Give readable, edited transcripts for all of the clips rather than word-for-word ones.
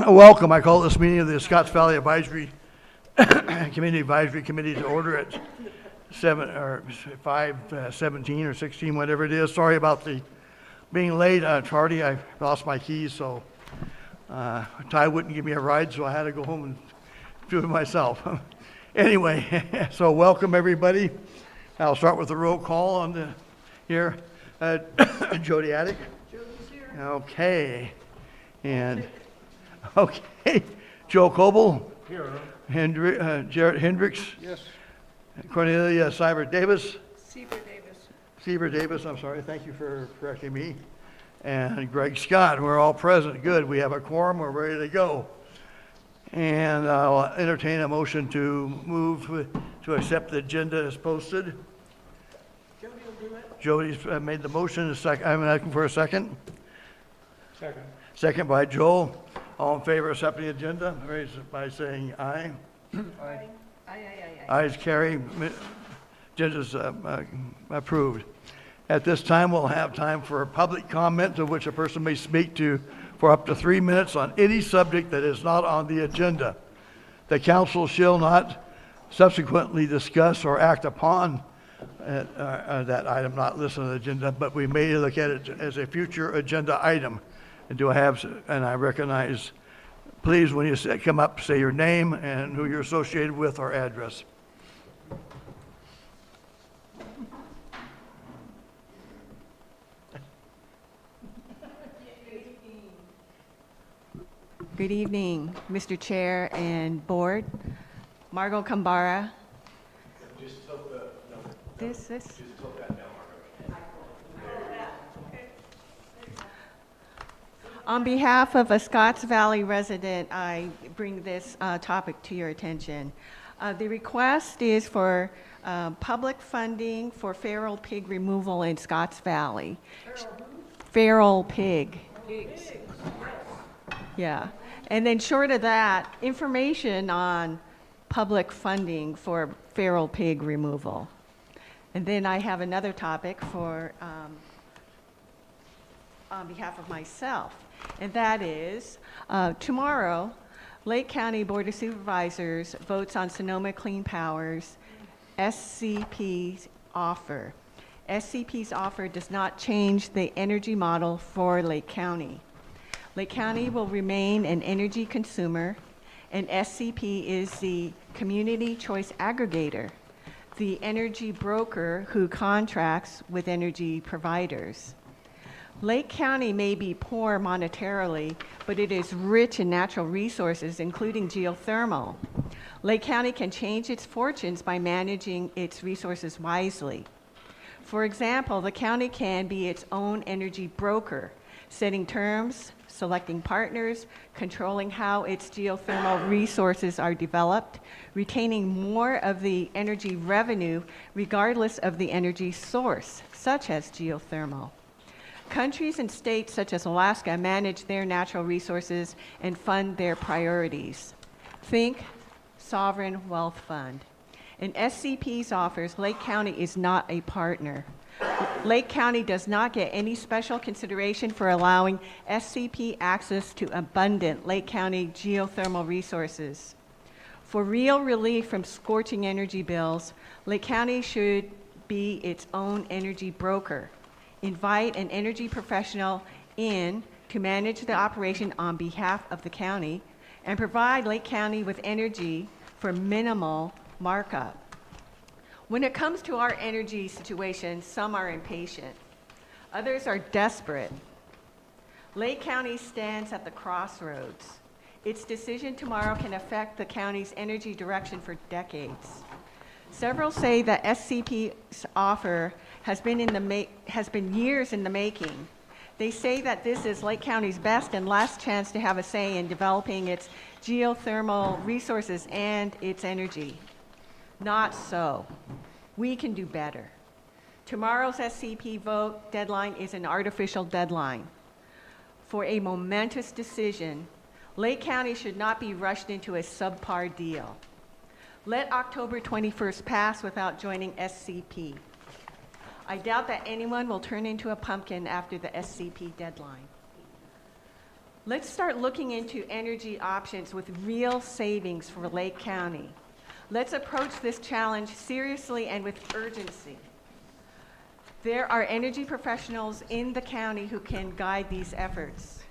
Welcome. I call this meeting of the Scotts Valley Advisory Community Advisory Committee to order at 5:17 or 16, whatever it is. Sorry about the being late, tardy. I lost my keys, so Ty wouldn't give me a ride, so I had to go home and do it myself. Anyway, so welcome everybody. I'll start with the roll call on the here. Jody Attic. Jody's here. Okay. And okay, Joe Coble. Here. Jarrett Hendricks. Yes. Cornelia Seibert Davis. Seaver Davis, I'm sorry. Thank you for correcting me. And Greg Scott. We're all present. Good. We have a quorum. We're ready to go. And I'll entertain a motion to move to accept the agenda as posted. Jody will do it. Jody's made the motion. I'm asking for a second. Second. Second by Joel. All in favor of accepting the agenda, raise it by saying aye. Aye. Ayes carry. Agenda's approved. At this time, we'll have time for public comment, of which a person may speak to for up to 3 minutes on any subject that is not on the agenda. The council shall not subsequently discuss or act upon that item not listed on the agenda, but we may look at it as a future agenda item. And I recognize, please, when you come up, say your name and who you're associated with or address. Good evening, Mr. Chair and Board. Margot Kambara. Just tilt the, no. This? Just tilt that down, Margot. On behalf of a Scotts Valley resident, I bring this topic to your attention. The request is for public funding for feral pig removal in Scotts Valley. Feral pig. Pigs. Yeah. And then short of that, information on public funding for feral pig removal. And then I have another topic for on behalf of myself. And that is, tomorrow, Lake County Board of Supervisors votes on Sonoma Clean Power's SCP's offer. SCP's offer does not change the energy model for Lake County. Lake County will remain an energy consumer, and SCP is the community choice aggregator, the energy broker who contracts with energy providers. Lake County may be poor monetarily, but it is rich in natural resources, including geothermal. Lake County can change its fortunes by managing its resources wisely. For example, the county can be its own energy broker, setting terms, selecting partners, controlling how its geothermal resources are developed, retaining more of the energy revenue regardless of the energy source, such as geothermal. Countries and states such as Alaska manage their natural resources and fund their priorities. Think Sovereign Wealth Fund. In SCP's offers, Lake County is not a partner. Lake County does not get any special consideration for allowing SCP access to abundant Lake County geothermal resources. For real relief from scorching energy bills, Lake County should be its own energy broker. Invite an energy professional in to manage the operation on behalf of the county and provide Lake County with energy for minimal markup. When it comes to our energy situation, some are impatient. Others are desperate. Lake County stands at the crossroads. Its decision tomorrow can affect the county's energy direction for decades. Several say that SCP's offer has been years in the making. They say that this is Lake County's best and last chance to have a say in developing its geothermal resources and its energy. Not so. We can do better. Tomorrow's SCP vote deadline is an artificial deadline. For a momentous decision, Lake County should not be rushed into a subpar deal. Let October 21st pass without joining SCP. I doubt that anyone will turn into a pumpkin after the SCP deadline. Let's start looking into energy options with real savings for Lake County. Let's approach this challenge seriously and with urgency. There are energy professionals in the county who can guide these efforts,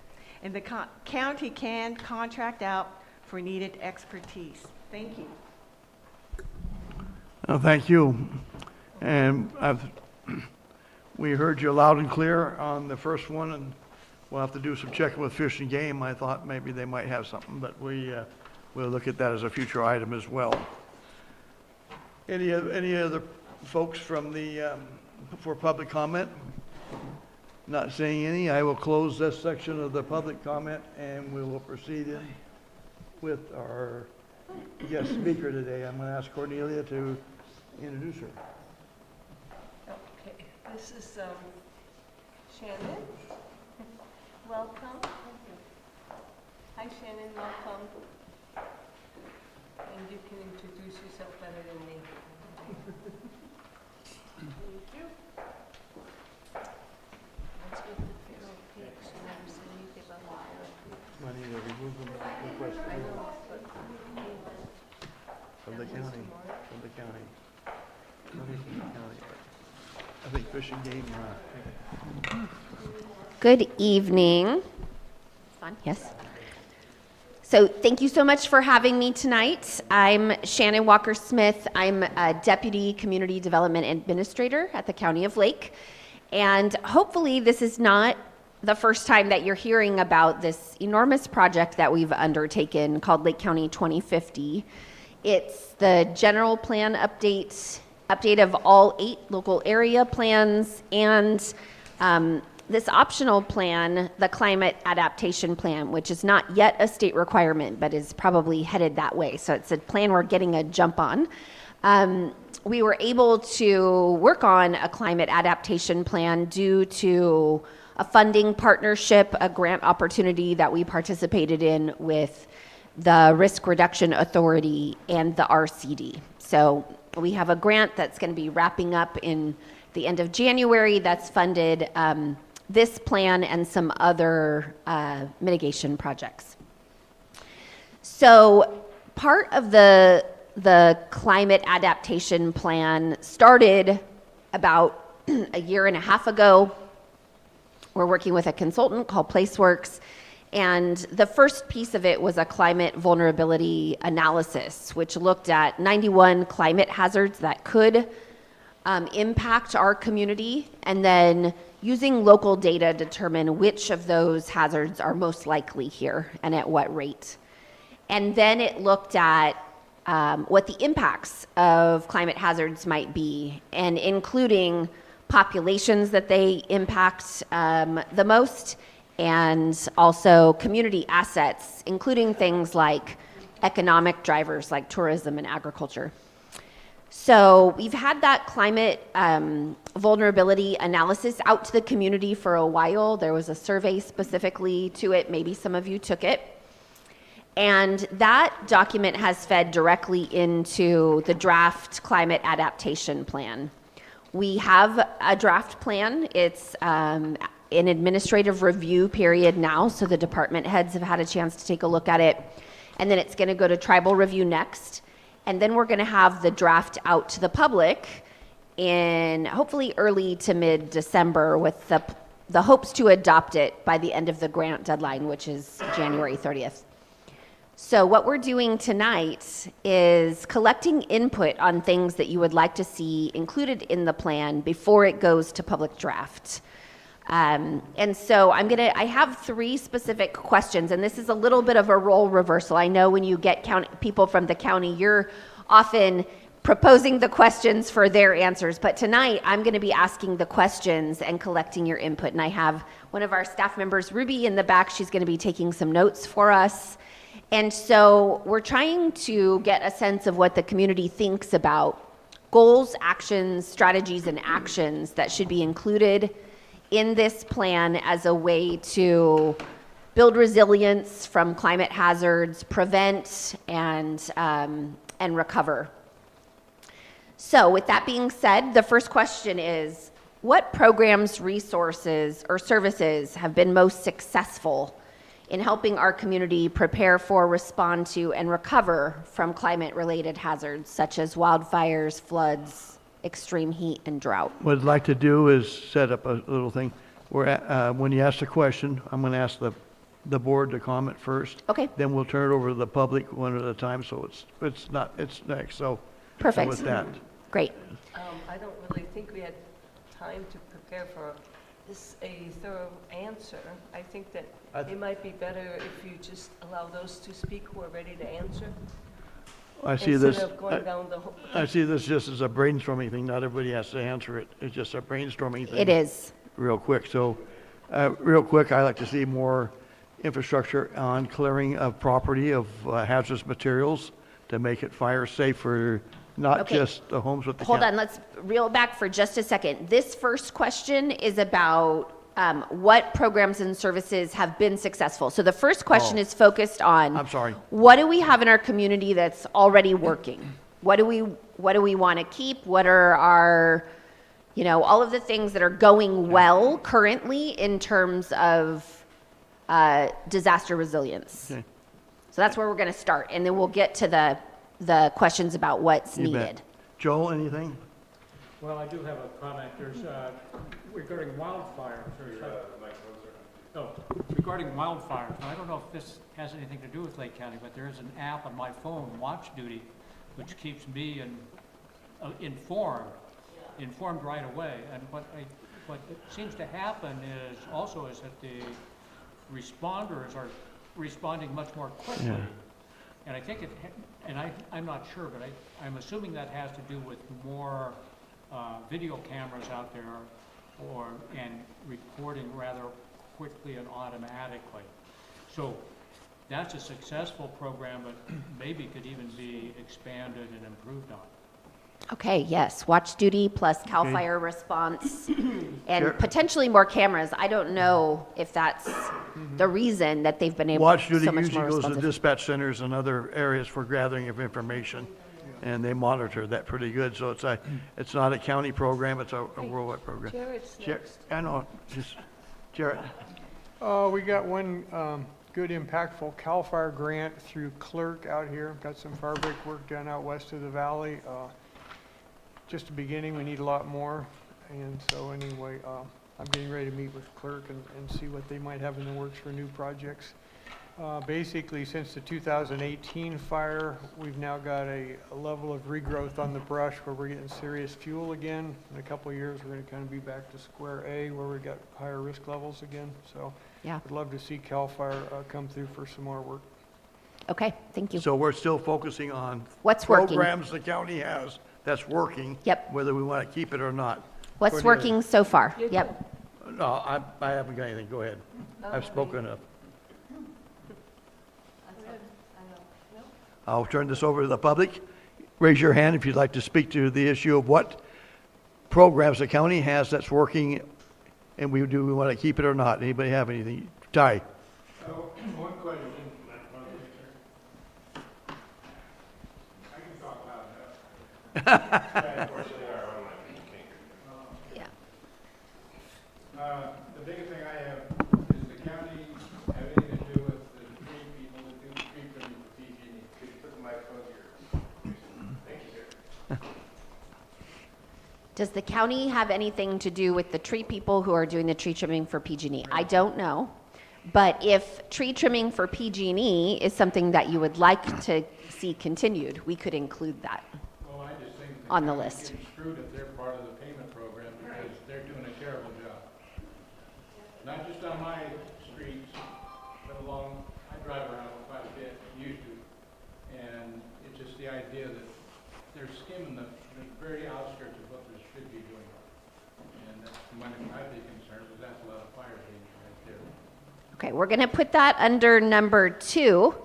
and the county can contract out for needed expertise. Thank you. Thank you. And we heard you loud and clear on the first one, and we'll have to do some checking with Fish and Game. I thought maybe they might have something, but we'll look at that as a future item as well. Any other folks from for public comment? Not seeing any. I will close this section of the public comment, and we will proceed in with our guest speaker today. I'm going to ask Cornelia to introduce her. Okay, this is Shannon. Welcome. Hi Shannon, welcome. And you can introduce yourself better than me. Thank you. Let's get the Pharaoh pics. I never said anything about the Pharaoh pics. I need to remove them request I know, but from the county. From the county. Nothing from the county. I think Fish and Game. Good evening. On, yes. So thank you so much for having me tonight. I'm Shannon Walker Smith. I'm a Deputy Community Development Administrator at the County of Lake. And hopefully this is not the first time that you're hearing about this enormous project that we've undertaken called Lake County 2050. It's the general plan update of all 8 local area plans, and this optional plan, the climate adaptation plan, which is not yet a state requirement, but is probably headed that way. So it's a plan we're getting a jump on. We were able to work on a climate adaptation plan due to a funding partnership, a grant opportunity that we participated in with the Risk Reduction Authority and the RCD. So we have a grant that's going to be wrapping up in the end of January that's funded this plan and some other mitigation projects. So part of the climate adaptation plan started about a year and a half ago. We're working with a consultant called PlaceWorks, and the first piece of it was a climate vulnerability analysis, which looked at 91 climate hazards that could impact our community, and then using local data determine which of those hazards are most likely here and at what rate. And then it looked at what the impacts of climate hazards might be, and including populations that they impact the most, and also community assets, including things like economic drivers like tourism and agriculture. So we've had that climate vulnerability analysis out to the community for a while. There was a survey specifically to it. Maybe some of you took it. And that document has fed directly into the draft climate adaptation plan. We have a draft plan. It's an administrative review period now, so the department heads have had a chance to take a look at it. And then it's going to go to tribal review next. And then we're going to have the draft out to the public in hopefully early to mid-December, with the hopes to adopt it by the end of the grant deadline, which is January 30th. So what we're doing tonight is collecting input on things that you would like to see included in the plan before it goes to public draft. And so I have 3 specific questions, and this is a little bit of a role reversal. I know when you get people from the county, you're often proposing the questions for their answers, but tonight I'm going to be asking the questions and collecting your input. And I have one of our staff members, Ruby, in the back. She's going to be taking some notes for us. And so we're trying to get a sense of what the community thinks about goals, actions, strategies, and actions that should be included in this plan as a way to build resilience from climate hazards, prevent, and recover. So with that being said, the first question is, what programs, resources, or services have been most successful in helping our community prepare for, respond to, and recover from climate-related hazards such as wildfires, floods, extreme heat, and drought. What I'd like to do is set up a little thing where, when you ask the question, I'm going to ask the board to comment first. Okay. Then we'll turn it over to the public one at a time, so it's next, so. Perfect. With that. Great. I don't really think we had time to prepare for a thorough answer. I think that it might be better if you just allow those to speak who are ready to answer. I see this, Instead of going down the whole. I see this just as a brainstorming thing. Not everybody has to answer it. It's just a brainstorming thing. It is. Real quick. So, real quick, I like to see more infrastructure on clearing of property of hazardous materials to make it fire safe for not Okay. just the homes with the. Hold on, let's reel back for just a second. This first question is about what programs and services have been successful. So the first question is focused on. I'm sorry. What do we have in our community that's already working? What do we want to keep? What are our, all of the things that are going well currently in terms of disaster resilience? Okay. So that's where we're going to start, and then we'll get to the questions about what's You bet. needed. Joel, anything? Well, I do have a comment. There's, regarding wildfires, regarding wildfires, and I don't know if this has anything to do with Lake County, but there is an app on my phone, Watch Duty, which keeps me informed right away. And what seems to happen is that the responders are responding much more quickly. Yeah. And I think I'm not sure, but I'm assuming that has to do with more video cameras out there and reporting rather quickly and automatically. So that's a successful program, but maybe could even be expanded and improved on. Okay, yes, Watch Duty plus CAL Okay. FIRE response and Sure. potentially more cameras. I don't know if that's the reason that they've been able Watch to Duty so much usually more goes to responsive. dispatch centers and other areas for gathering of information, and they monitor that pretty good. So it's not a county program, it's a worldwide program. Jared's Jer- next. I know, just, Jared, We got one good impactful CAL FIRE grant through Clerk out here. Got some fire break work done out west of the valley. Just the beginning, we need a lot more. And so anyway, I'm getting ready to meet with Clerk and see what they might have in the works for new projects. Basically, since the 2018 fire, we've now got a level of regrowth on the brush where we're getting serious fuel again. In a couple of years, we're going to kind of be back to square A where we've got higher risk levels again. So Yeah, I'd love to see CAL FIRE come through for some more work. okay, thank you. so we're still focusing on What's working? programs the county has that's working. Yep. Whether we want to keep it or not. What's For the- working so far? Yep. No, I haven't got anything, go ahead. I've spoken enough. I'll turn this over to the public. Raise your hand if you'd like to speak to the issue of what programs the county has that's working, and we want to keep it or not. Anybody have anything? Ty? So, one question. I can talk loud enough. Unfortunately, our online can't. Yeah. The biggest thing I have, does the county have anything to do with the tree people that do the tree trimming for PG&E? Could you put the microphone here? Thank you, sir. Does the county have anything to do with the tree people who are doing the tree trimming for PG&E? I don't know. But if tree trimming for PG&E is something that you would like to see continued, we could include that Well, I just think on the county's list. getting screwed if they're part of the payment program because they're doing a terrible job. Not just on my streets, but along, I drive around quite a bit, used to. And it's just the idea that they're skimming the very outskirts of what they should be doing. And that's my big concern, is that's a lot of fire danger right there. Okay, we're going to put that under number 2,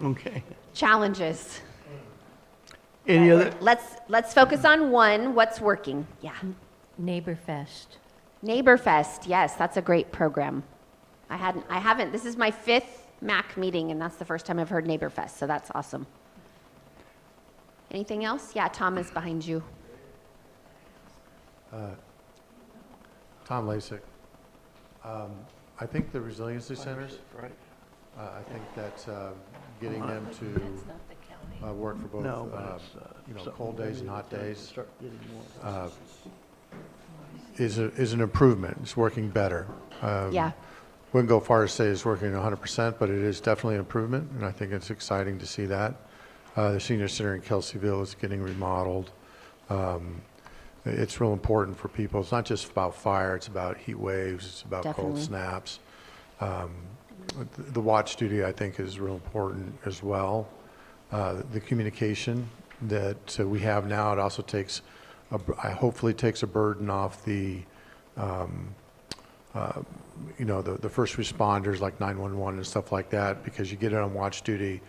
Okay. challenges. Any other? Let's focus on 1, what's working. Yeah. Neighborfest. NeighborFest, yes, that's a great program. I haven't, this is my 5th MAC meeting, and that's the first time I've heard NeighborFest, so that's awesome. Anything else? Yeah, Tom is behind you. Tom Lasik. I think the resiliency centers, Right. I think that getting them That's to not the county. work for both, No, but it's, something cold days and hot maybe to days start getting more. is an improvement. It's working better. Yeah. Wouldn't go far as to say it's working 100%, but it is definitely an improvement, and I think it's exciting to see that. The senior center in Kelseyville is getting remodeled. It's real important for people. It's not just about fire, it's about heat waves, it's about cold Definitely. snaps. The watch duty, I think, is real important as well. The communication that we have now, it also takes, hopefully takes a burden off the, the first responders like 911 and stuff like that, because you get it on watch duty,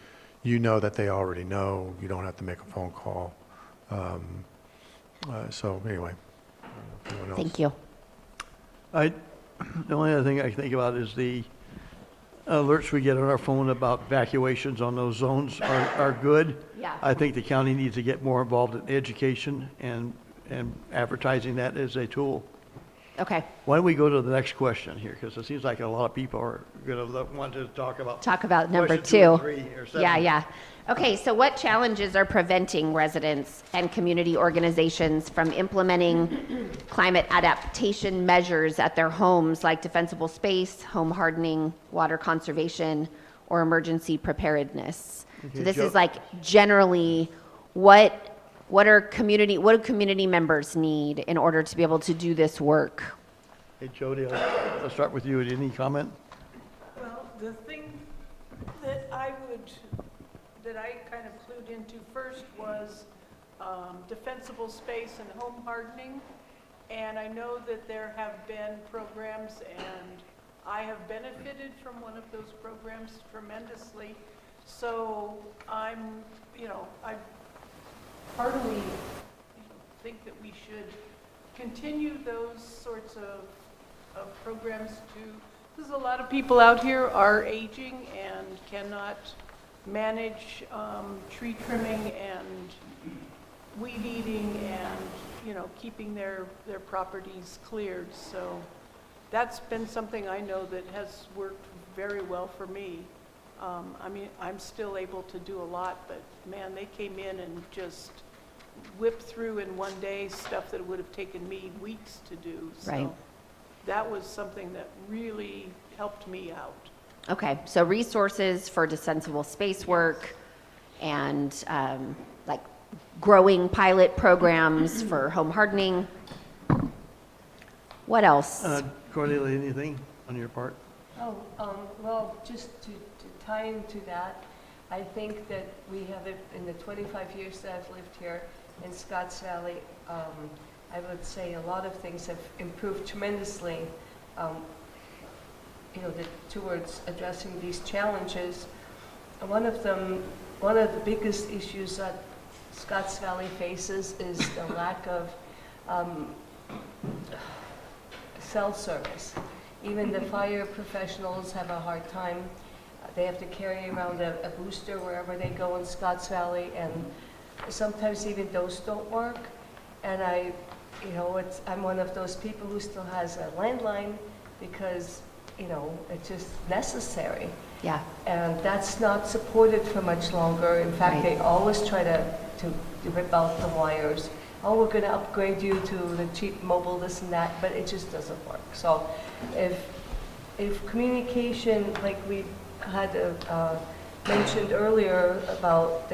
you know that they already know. You don't have to make a phone call. So anyway, anyone else? Thank you. The only other thing I think about is the alerts we get on our phone about evacuations on those zones are good. Yeah. I think the county needs to get more involved in education and advertising that as a tool. Okay. Why don't we go to the next question here? Because it seems like a lot of people are going to want to talk about. Talk about number question 2 and 2. 3 or 7. Yeah, yeah. Okay, so what challenges are preventing residents and community organizations from implementing climate adaptation measures at their homes, like defensible space, home hardening, water conservation, or emergency preparedness? Okay, So this Joe. is like generally what do community members need in order to be able to do this work? Hey, Jody, let's start with you. Any comment? Well, the thing that I kind of clued into first was defensible space and home hardening. And I know that there have been programs, and I have benefited from one of those programs tremendously. So I heartily think that we should continue those sorts of programs because a lot of people out here are aging and cannot manage tree trimming and weed eating and, keeping their properties cleared. So that's been something I know that has worked very well for me. I'm still able to do a lot, but man, they came in and just whipped through in one day stuff that would have taken me weeks to do. Right. So that was something that really helped me out. Okay, so resources for defensible space work and like growing pilot programs for home hardening. What else? Cordelia, anything on your part? Well, just to tie into that, I think that we have it in the 25 years that I've lived here in Scotts Valley. I would say a lot of things have improved tremendously, towards addressing these challenges. One of the biggest issues that Scotts Valley faces is the lack of cell service. Even the fire professionals have a hard time. They have to carry around a booster wherever they go in Scotts Valley, and sometimes even those don't work. And I'm one of those people who still has a landline because, it's just necessary. Yeah, And that's not supported for much longer. In fact, Right. they always try to rip out the wires. Oh, we're going to upgrade you to the cheap mobile, this and that, but it just doesn't work. So if communication, like we had mentioned earlier about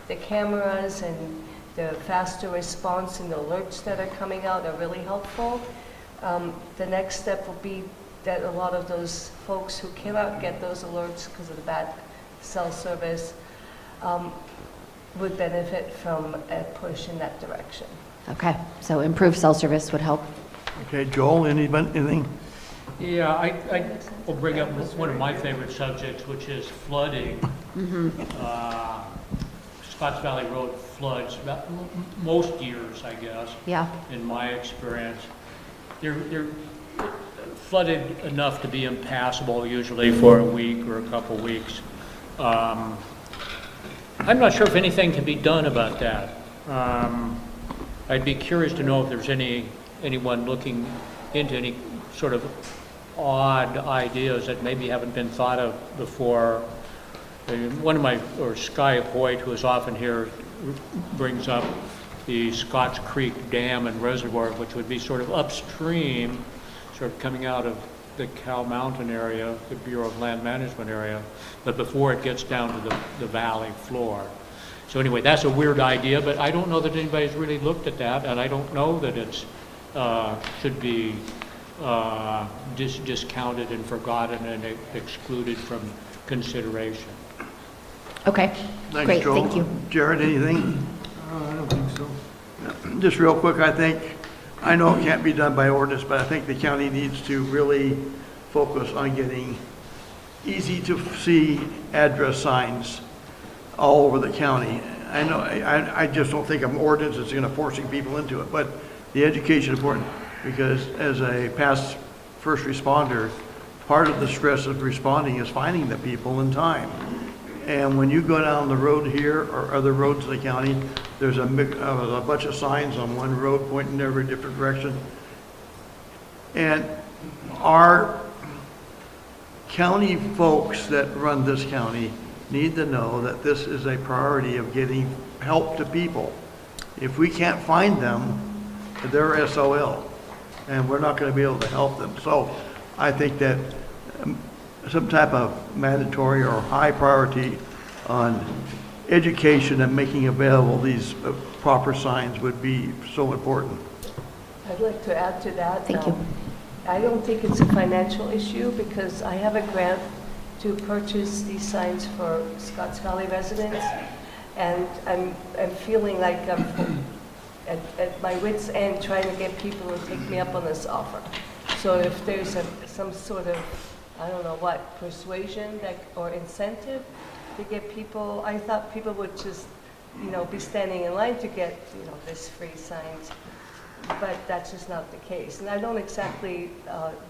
the cameras and the faster response and the alerts that are coming out are really helpful, the next step will be that a lot of those folks who cannot get those alerts because of the bad cell service would benefit from a push in that direction. okay. So improved cell service would help. Okay, Joel, anything? Yeah, I will bring up one of my favorite subjects, which is flooding. Scotts Valley Road floods most years, I guess, Yeah, in my experience. They're flooded enough to be impassable usually for a week or a couple weeks. I'm not sure if anything can be done about that. I'd be curious to know if there's anyone looking into any sort of odd ideas that maybe haven't been thought of before. One of my, or Sky Hoyt, who is often here, brings up the Scotts Creek Dam and Reservoir, which would be sort of upstream, sort of coming out of the Cow Mountain area, the Bureau of Land Management area, but before it gets down to the valley floor. So anyway, that's a weird idea, but I don't know that anybody's really looked at that, and I don't know that it's, should be discounted and forgotten and excluded from consideration. Okay, Thanks, great, Joel. thank you. Jared, anything? I don't think so. Just real quick, I know it can't be done by ordinance, but I think the county needs to really focus on getting easy-to-see address signs all over the county. I know, I just don't think an ordinance is going to forcing people into it, but the education is important, because as a past first responder, part of the stress of responding is finding the people in time. And when you go down the road here or other roads in the county, there's a bunch of signs on one road pointing in every different direction. And our county folks that run this county need to know that this is a priority of getting help to people. If we can't find them, they're SOL, and we're not going to be able to help them. So I think that some type of mandatory or high priority on education and making available these proper signs would be so important. I'd like to add to that. Thank you. I don't think it's a financial issue because I have a grant to purchase these signs for Scotts Valley residents, and I'm feeling like I'm at my wit's end trying to get people to take me up on this offer. So if there's some sort of, I don't know what, persuasion or incentive to get people, I thought people would just, be standing in line to get, this free signs. But that's just not the case. And I don't exactly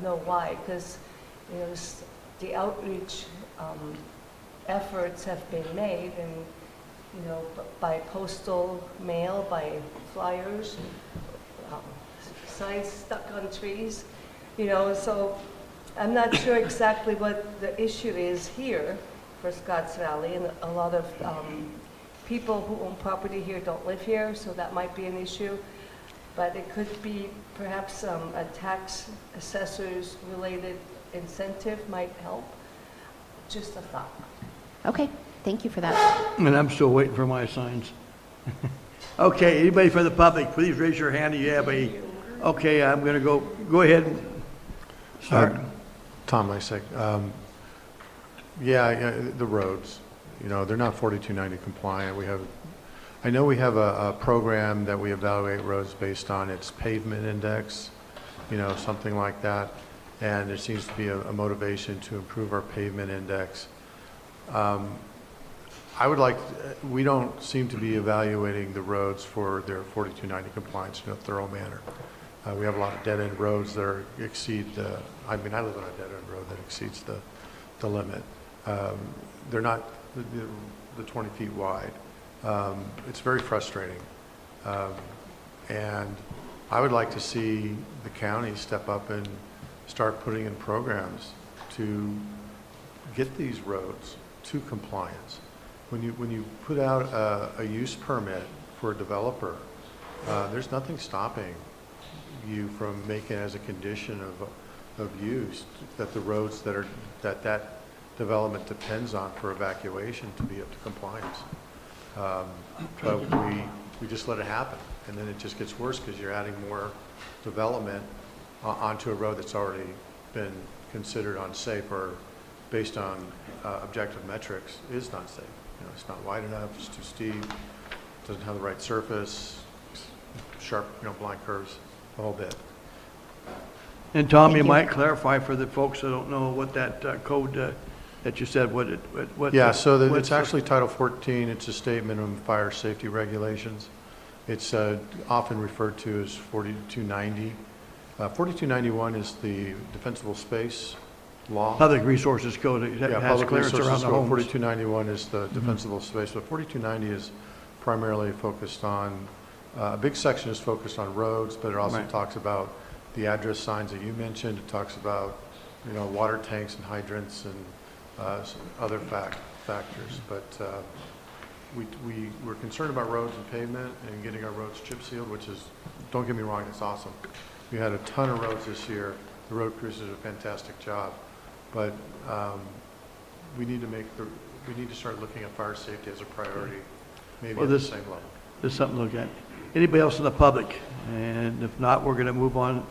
know why, because, the outreach efforts have been made, and, by postal mail, by flyers, signs stuck on trees, so I'm not sure exactly what the issue is here for Scotts Valley, and a lot of people who own property here don't live here, so that might be an issue. But it could be perhaps a tax assessors related incentive might help. Just a thought. Okay, thank you for that. And I'm still waiting for my signs. Okay, anybody from the public, please raise your hand if you have okay, I'm going to go ahead and start. Tom Lasek. Yeah, the roads, they're not 4290 compliant. I know we have a program that we evaluate roads based on its pavement index, something like that. And there seems to be a motivation to improve our pavement index. We don't seem to be evaluating the roads for their 4290 compliance in a thorough manner. We have a lot of dead-end roads that exceed I live on a dead-end road that exceeds the limit. They're not the 20 feet wide. It's very frustrating. And I would like to see the county step up and start putting in programs to get these roads to compliance. When you put out a use permit for a developer, there's nothing stopping you from making as a condition of use that the roads that development depends on for evacuation to be up to compliance. But we just let it happen, and then it just gets worse because you're adding more development onto a road that's already been considered unsafe or based on objective metrics is not safe. It's not wide enough, it's too steep, doesn't have the right surface, sharp, blind curves, the whole bit. And Tom, Thank you you. might clarify for the folks that don't know what that code that you said, what. Yeah, so what's it's actually Title 14. It's a state minimum fire safety regulations. It's often referred to as 4290. 4291 is the defensible space law. Public Resources Code that Yeah, has Public clearance Resources around the Code. homes. 4291 is the defensible space, but 4290 is primarily focused on, a big section is focused on roads, but it also Right. talks about the address signs that you mentioned. It talks about water tanks and hydrants and other factors. But we're concerned about roads and pavement and getting our roads chip sealed, which is, don't get me wrong, it's awesome. We had a ton of roads this year. The road crews did a fantastic job. But we need to start looking at fire safety as a priority, maybe Well, at the this- same level. There's something to look at. Anybody else in the public? And if not, we're going to move on.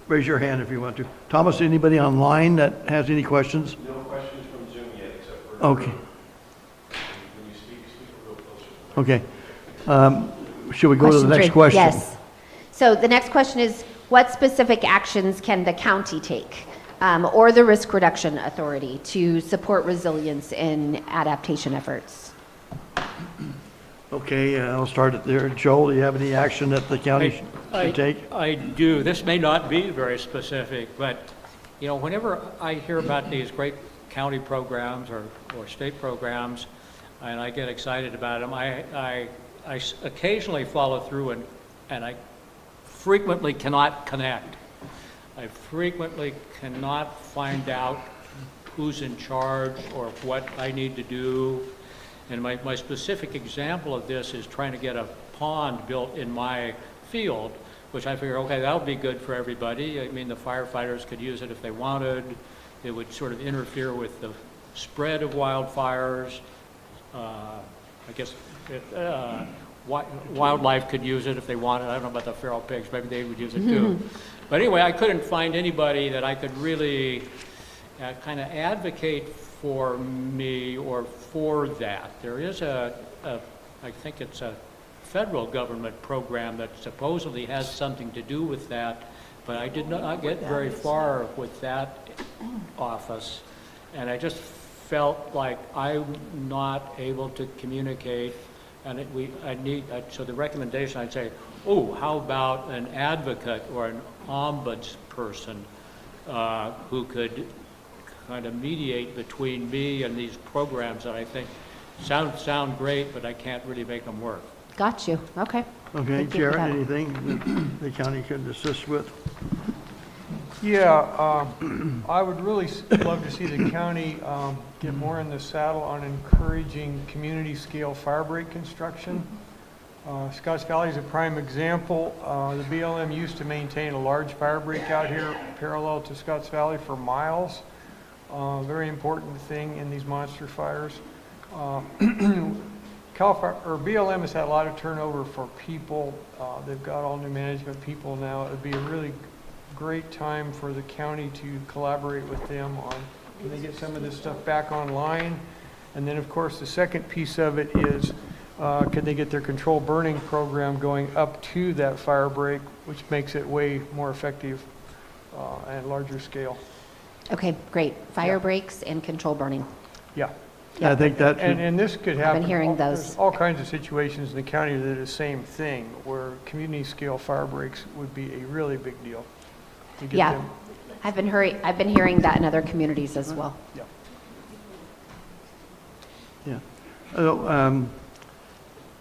Raise your hand if you want to. Thomas, anybody online that has any questions? No questions from Zoom yet, except for. Okay, When you speak a little closer. okay. Should we go to the next question? Yes. So the next question is, what specific actions can the county take, or the Risk Reduction Authority, to support resilience in adaptation efforts? Okay, I'll start it there. Joel, do you have any action that the county should take? I do. This may not be very specific, but, whenever I hear about these great county programs or state programs, and I get excited about them, I occasionally follow through and I frequently cannot connect. I frequently cannot find out who's in charge or what I need to do. And my specific example of this is trying to get a pond built in my field, which I figure, okay, that'll be good for everybody. I mean, the firefighters could use it if they wanted. It would sort of interfere with the spread of wildfires. I guess wildlife could use it if they wanted. I don't know about the feral pigs. Maybe they would use it too. But anyway, I couldn't find anybody that I could really kind of advocate for me or for that. There is I think it's a federal government program that supposedly has something to do with that, but I did not get very far with that office, and I just felt like I'm not able to communicate, and so the recommendation, I'd say, how about an advocate or an ombudsperson who could kind of mediate between me and these programs that I think sound great, but I can't really make them work. Got you. Okay. Okay, Thank you for Jared, that. anything that the county could assist with? Yeah, I would really love to see the county get more in the saddle on encouraging community-scale fire break construction. Scotts Valley is a prime example. The BLM used to maintain a large fire break out here parallel to Scotts Valley for miles. Very important thing in these monster fires. BLM has had a lot of turnover for people. They've got all new management people now. It'd be a really great time for the county to collaborate with them on, can they get some of this stuff back online? And then, of course, the second piece of it is, can they get their controlled burning program going up to that fire break, which makes it way more effective and larger scale. Okay, great. Fire breaks and control burning. Yeah. I think that should, And this could happen. been hearing There's those. all kinds of situations in the county that are the same thing, where community scale fire breaks would be a really big deal. To get Yeah. them- I've been hearing that in other communities as well. Yeah.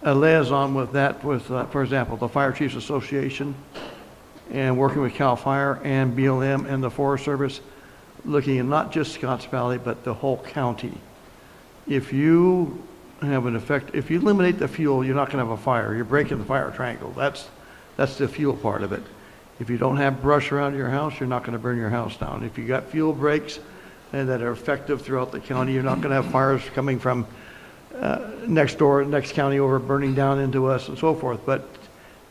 a liaison with that, with, for example, the Fire Chiefs Association, and working with CAL FIRE and BLM and the Forest Service, looking at not just Scotts Valley, but the whole county. If you have an effect, if you eliminate the fuel, you're not going to have a fire. You're breaking the fire triangle. That's the fuel part of it. If you don't have brush around your house, you're not going to burn your house down. If you got fuel breaks and that are effective throughout the county, you're not going to have fires coming from next door, next county over, burning down into us and so forth. But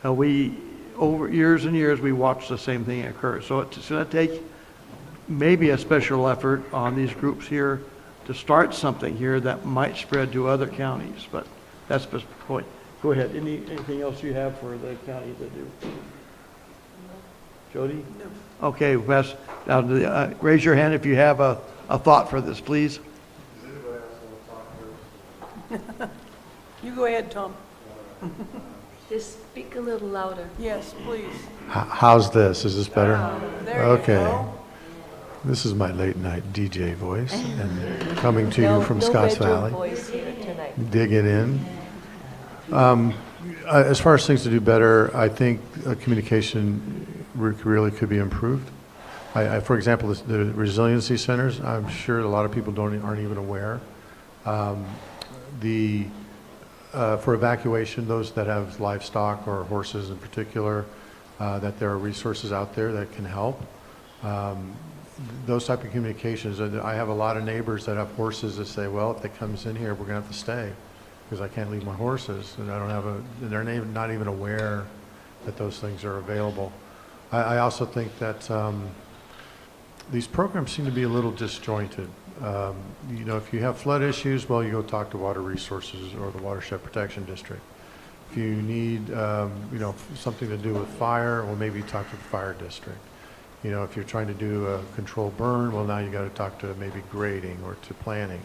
we, over years and years, we watched the same thing occur. So it's going to take maybe a special effort on these groups here to start something here that might spread to other counties. But that's the point. Go ahead. Anything else you have for the county to do? Jody? No. Okay, Wes, raise your hand if you have a thought for this, please. You go ahead, Tom. Just speak a little louder. Yes, please. How's this? Is this better? There you Okay. go. This is my late night DJ voice, and coming to No- you from no Scotts bedroom Valley. voice here tonight. Dig it in. As far as things to do better, I think communication really could be improved. For example, the resiliency centers, I'm sure a lot of people aren't even aware. For evacuation, those that have livestock or horses in particular, that there are resources out there that can help. Those type of communications, I have a lot of neighbors that have horses that say, well, if it comes in here, we're gonna have to stay because I can't leave my horses, and I don't have they're not even aware that those things are available. I also think that these programs seem to be a little disjointed. You know, if you have flood issues, well, you go talk to Water Resources or the Watershed Protection District. If you need, you know, something to do with fire, well, maybe talk to the fire district. You know, if you're trying to do a controlled burn, well, now you got to talk to maybe grading or to planning.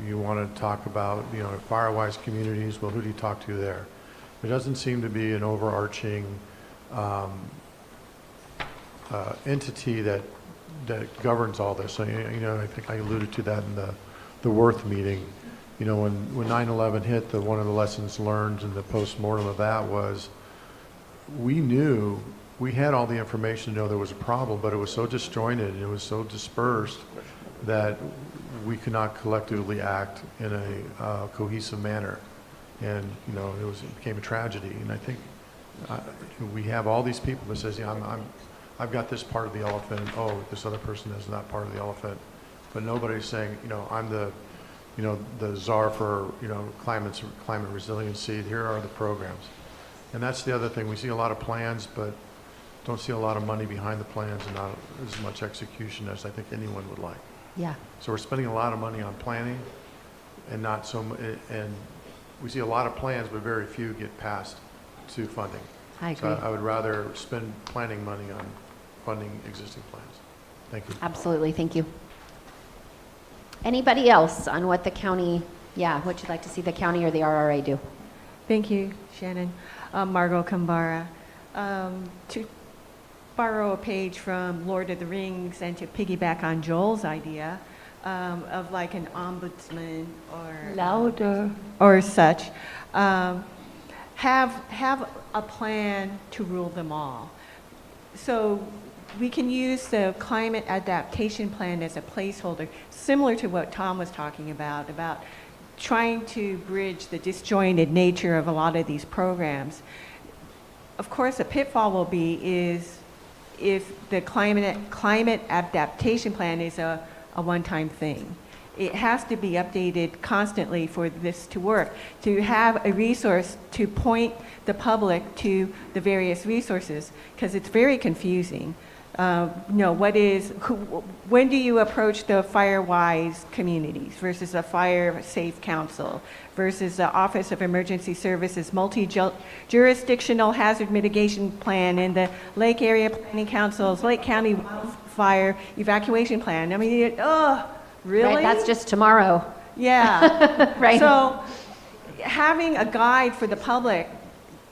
You want to talk about, you know, fire-wise communities, well, who do you talk to there? There doesn't seem to be an overarching entity that governs all this. So, you know, I think I alluded to that in the Worth meeting. You know, when 9/11 hit, one of the lessons learned in the post-mortem of that was we had all the information to know there was a problem, but it was so disjointed and it was so dispersed that we could not collectively act in a cohesive manner. And, you know, it became a tragedy. And I think we have all these people that says, yeah, I've got this part of the elephant. Oh, this other person has that part of the elephant. But nobody's saying, you know, I'm the czar for, you know, climate resiliency. Here are the programs. And that's the other thing. We see a lot of plans, but don't see a lot of money behind the plans and not as much execution as I think anyone would like. Yeah. So we're spending a lot of money on planning and not so much, and we see a lot of plans, but very few get passed to funding. I agree. So I would rather spend planning money on funding existing plans. Thank you. Absolutely, thank you. Anybody else on what the county, what you'd like to see the county or the RRA do? Thank you, Shannon. Margot Kambara. To borrow a page from Lord of the Rings and to piggyback on Joel's idea of like an ombudsman or Louder. or such, have a plan to rule them all. So we can use the climate adaptation plan as a placeholder, similar to what Tom was talking about trying to bridge the disjointed nature of a lot of these programs. Of course, a pitfall will be is if the climate adaptation plan is a one-time thing. It has to be updated constantly for this to work, to have a resource to point the public to the various resources, because it's very confusing. When do you approach the fire-wise communities versus a fire-safe council versus the Office of Emergency Services multi-jurisdictional hazard mitigation plan and the Lake Area Planning Council's Lake County Fire Evacuation Plan? I mean, really? Right, that's just tomorrow. Yeah. Right. So having a guide for the public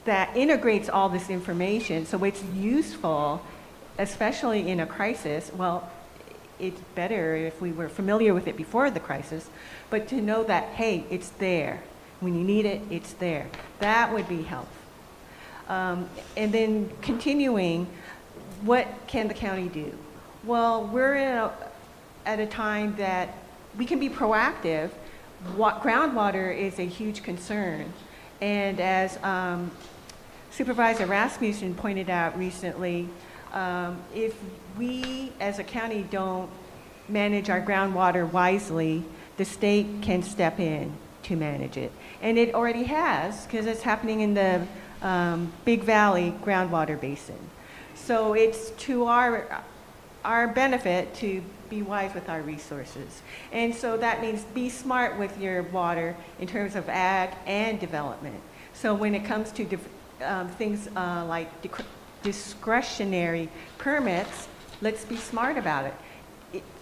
that integrates all this information so it's useful, especially in a crisis. Well, it's better if we were familiar with it before the crisis, but to know that, hey, it's there. When you need it, it's there. That would be helpful. And then continuing, what can the county do? Well, we're at a time that we can be proactive. Groundwater is a huge concern. And as Supervisor Rasmussen pointed out recently, if we as a county don't manage our groundwater wisely, the state can step in to manage it. And it already has, because it's happening in the Big Valley groundwater basin. So it's to our benefit to be wise with our resources. And so that means be smart with your water in terms of ag and development. So when it comes to things like discretionary permits, let's be smart about it.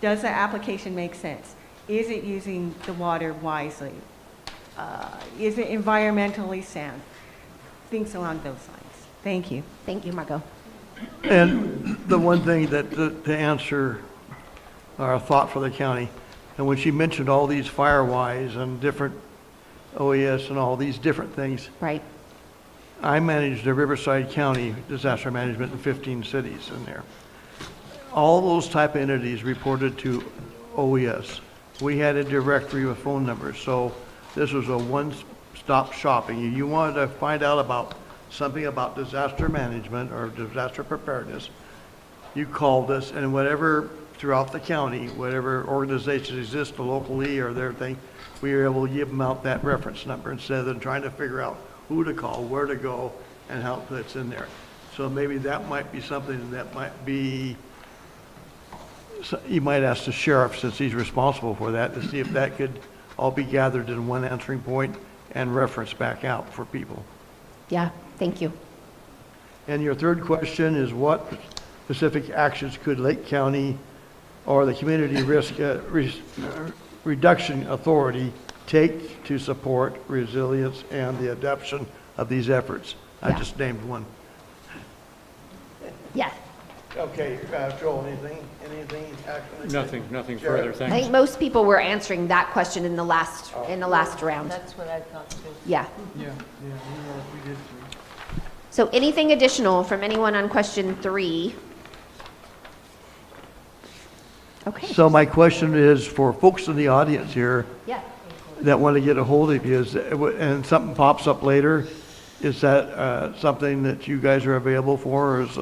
Does the application make sense? Is it using the water wisely? Is it environmentally sound? Things along those lines. Thank you. Thank you, Margot. And the one thing that, to answer our thought for the county, and when she mentioned all these Firewise and different OES and all these different things, Right. I manage the Riverside County disaster management in 15 cities in there. all those type of entities reported to OES. We had a directory with phone numbers, so this was a one-stop shopping. You wanted to find out about something about disaster management or disaster preparedness, you called us, and whatever, throughout the county, whatever organizations exist locally or their thing, we were able to give them out that reference number instead of them trying to figure out who to call, where to go, and how it's in there. So maybe that might be something that might be, you might ask the sheriff, since he's responsible for that, to see if that could all be gathered in one answering point and referenced back out for people. Yeah, thank you. And your third question is what specific actions could Lake County or the Community Risk Reduction Authority take to support resilience and the adoption of these efforts? I Yeah. just named one. Yeah. Okay, Joel, anything actually? Nothing Jared? further, I thanks. think most people were answering that question in the last round. That's what I thought too. Yeah. Yeah, we did three. So anything additional from anyone on question 3? Okay. So my question is for folks in the audience here Yeah. that want to get a hold of you, and something pops up later, is that something that you guys are available for, or is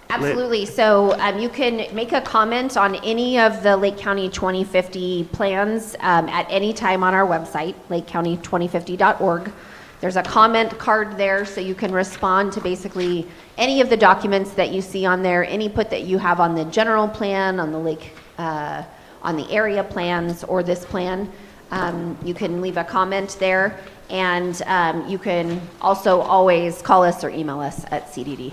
Absolutely. So you can make a comment on any of the Lake County 2050 plans at any time on our website, lakecounty2050.org. There's a comment card there, so you can respond to basically any of the documents that you see on there, any input that you have on the general plan, on the lake, on the area plans, or this plan. You can leave a comment there, and you can also always call us or email us at CDD.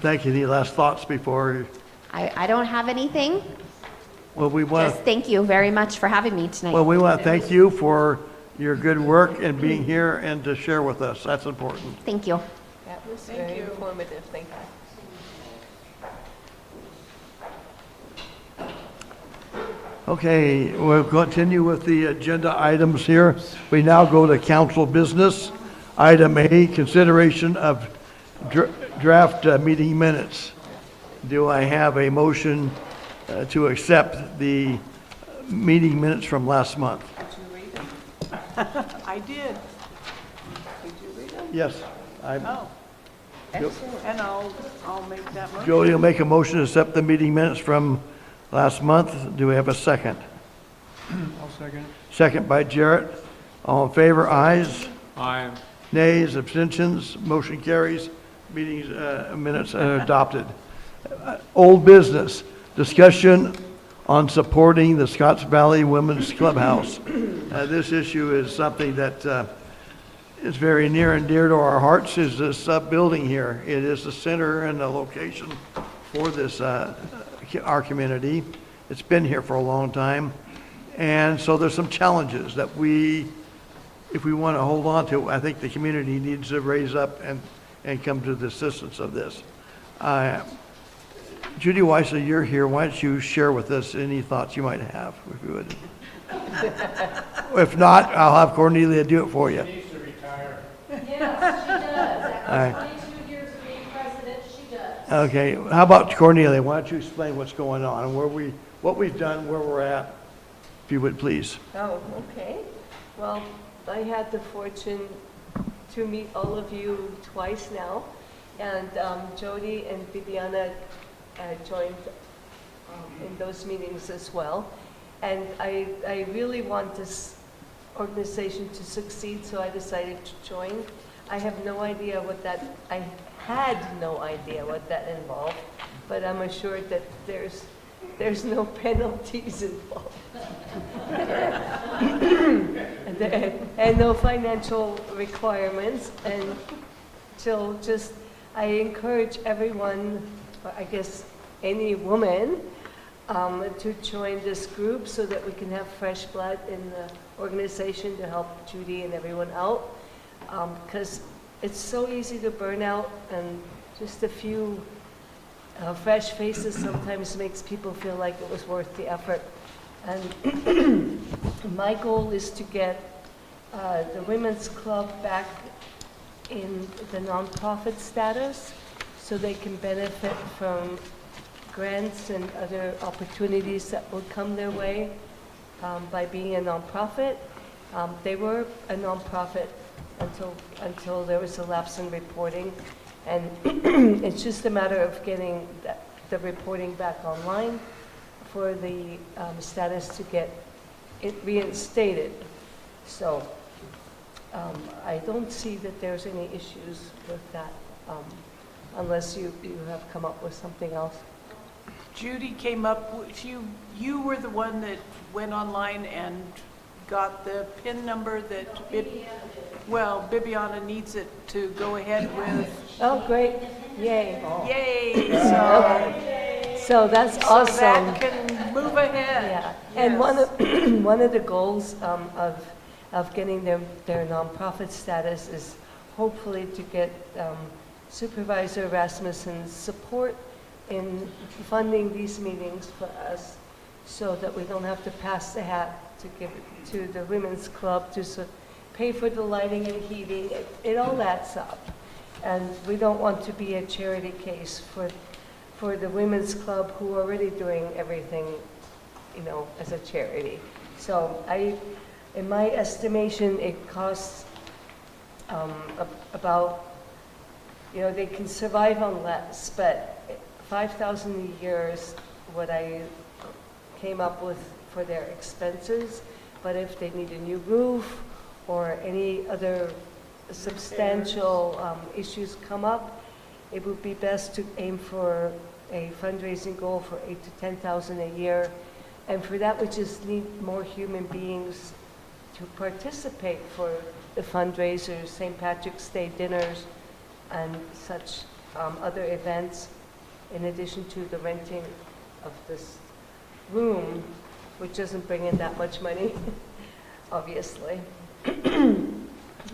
Thank you. Any last thoughts before? I don't have anything. Well, we want Just thank you very much for having me tonight. well, we want to thank you for your good work and being here and to share with us. That's important. Thank you. That was Thank very you. informative, thank you. Okay, we'll continue with the agenda items here. We now go to council business. Item A, consideration of draft meeting minutes. Do I have a motion to accept the meeting minutes from last month? Did you read them? I did. Did you read them? Yes. Oh, Yep. and I'll make that motion. Jody will make a motion to accept the meeting minutes from last month. Do we have a second? I'll second it. Second by Jarrett. All in favor, ayes. Aye. Nays, abstentions, motion carries. Meetings, minutes are adopted. Old business, discussion on supporting the Scotts Valley Women's Clubhouse. This issue is something that is very near and dear to our hearts, is this building here. It is the center and the location for this, our community. It's been here for a long time. And so there's some challenges that if we want to hold on to, I think the community needs to raise up and come to the assistance of this. Judy Weissel, you're here. Why don't you share with us any thoughts you might have, if you would? If not, I'll have Cornelia do it for you. He needs to retire. Yes, she does. All right. After 22 years of being president, she does. Okay, how about Cornelia? Why don't you explain what's going on and what we've done, where we're at, if you would, please. Oh, okay. Well, I had the fortune to meet all of you twice now, and Jody and Bibiana joined in those meetings as well. And I really want this organization to succeed, so I decided to join. I have no idea what that, I had no idea what that involved, but I'm assured that there's no penalties involved. and no financial requirements, and so just, I encourage everyone, or I guess any woman, to join this group so that we can have fresh blood in the organization to help Judy and everyone out, because it's so easy to burn out, and just a few fresh faces sometimes makes people feel like it was worth the effort. And my goal is to get the Women's Club back in the nonprofit status so they can benefit from grants and other opportunities that would come their way by being a nonprofit. They were a nonprofit until there was a lapse in reporting, and it's just a matter of getting the reporting back online for the status to get it reinstated. So I don't see that there's any issues with that, unless you have come up with something else. Judy came up, you were the one that went online and got the PIN number that, Bibiana needs it to go ahead with. Oh, great, yay. Yay, So that's so awesome. that can move ahead. Yeah, and Yes. one of the goals of getting their nonprofit status is hopefully to get Supervisor Rasmussen's support in funding these meetings for us, so that we don't have to pass the hat to give it to the Women's Club to pay for the lighting and heating. It all adds up, and we don't want to be a charity case for the Women's Club, who are already doing everything, as a charity. So in my estimation, it costs about, they can survive on less, but $5,000 a year is what I came up with for their expenses. But if they need a new roof or any other substantial issues come up, it would be best to aim for a fundraising goal for $8,000 to $10,000 a year. And for that, we just need more human beings to participate for the fundraisers, St. Patrick's Day dinners, and such other events, in addition to the renting of this room, which doesn't bring in that much money, obviously.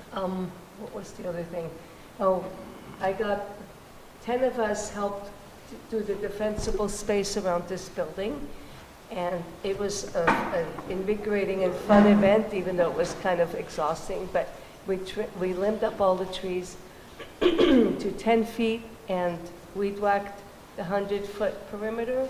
What was the other thing? Oh, I got 10 of us helped do the defensible space around this building, and it was an invigorating and fun event, even though it was kind of exhausting. But we limbed up all the trees to 10 feet, and weed whacked the 100-foot perimeter.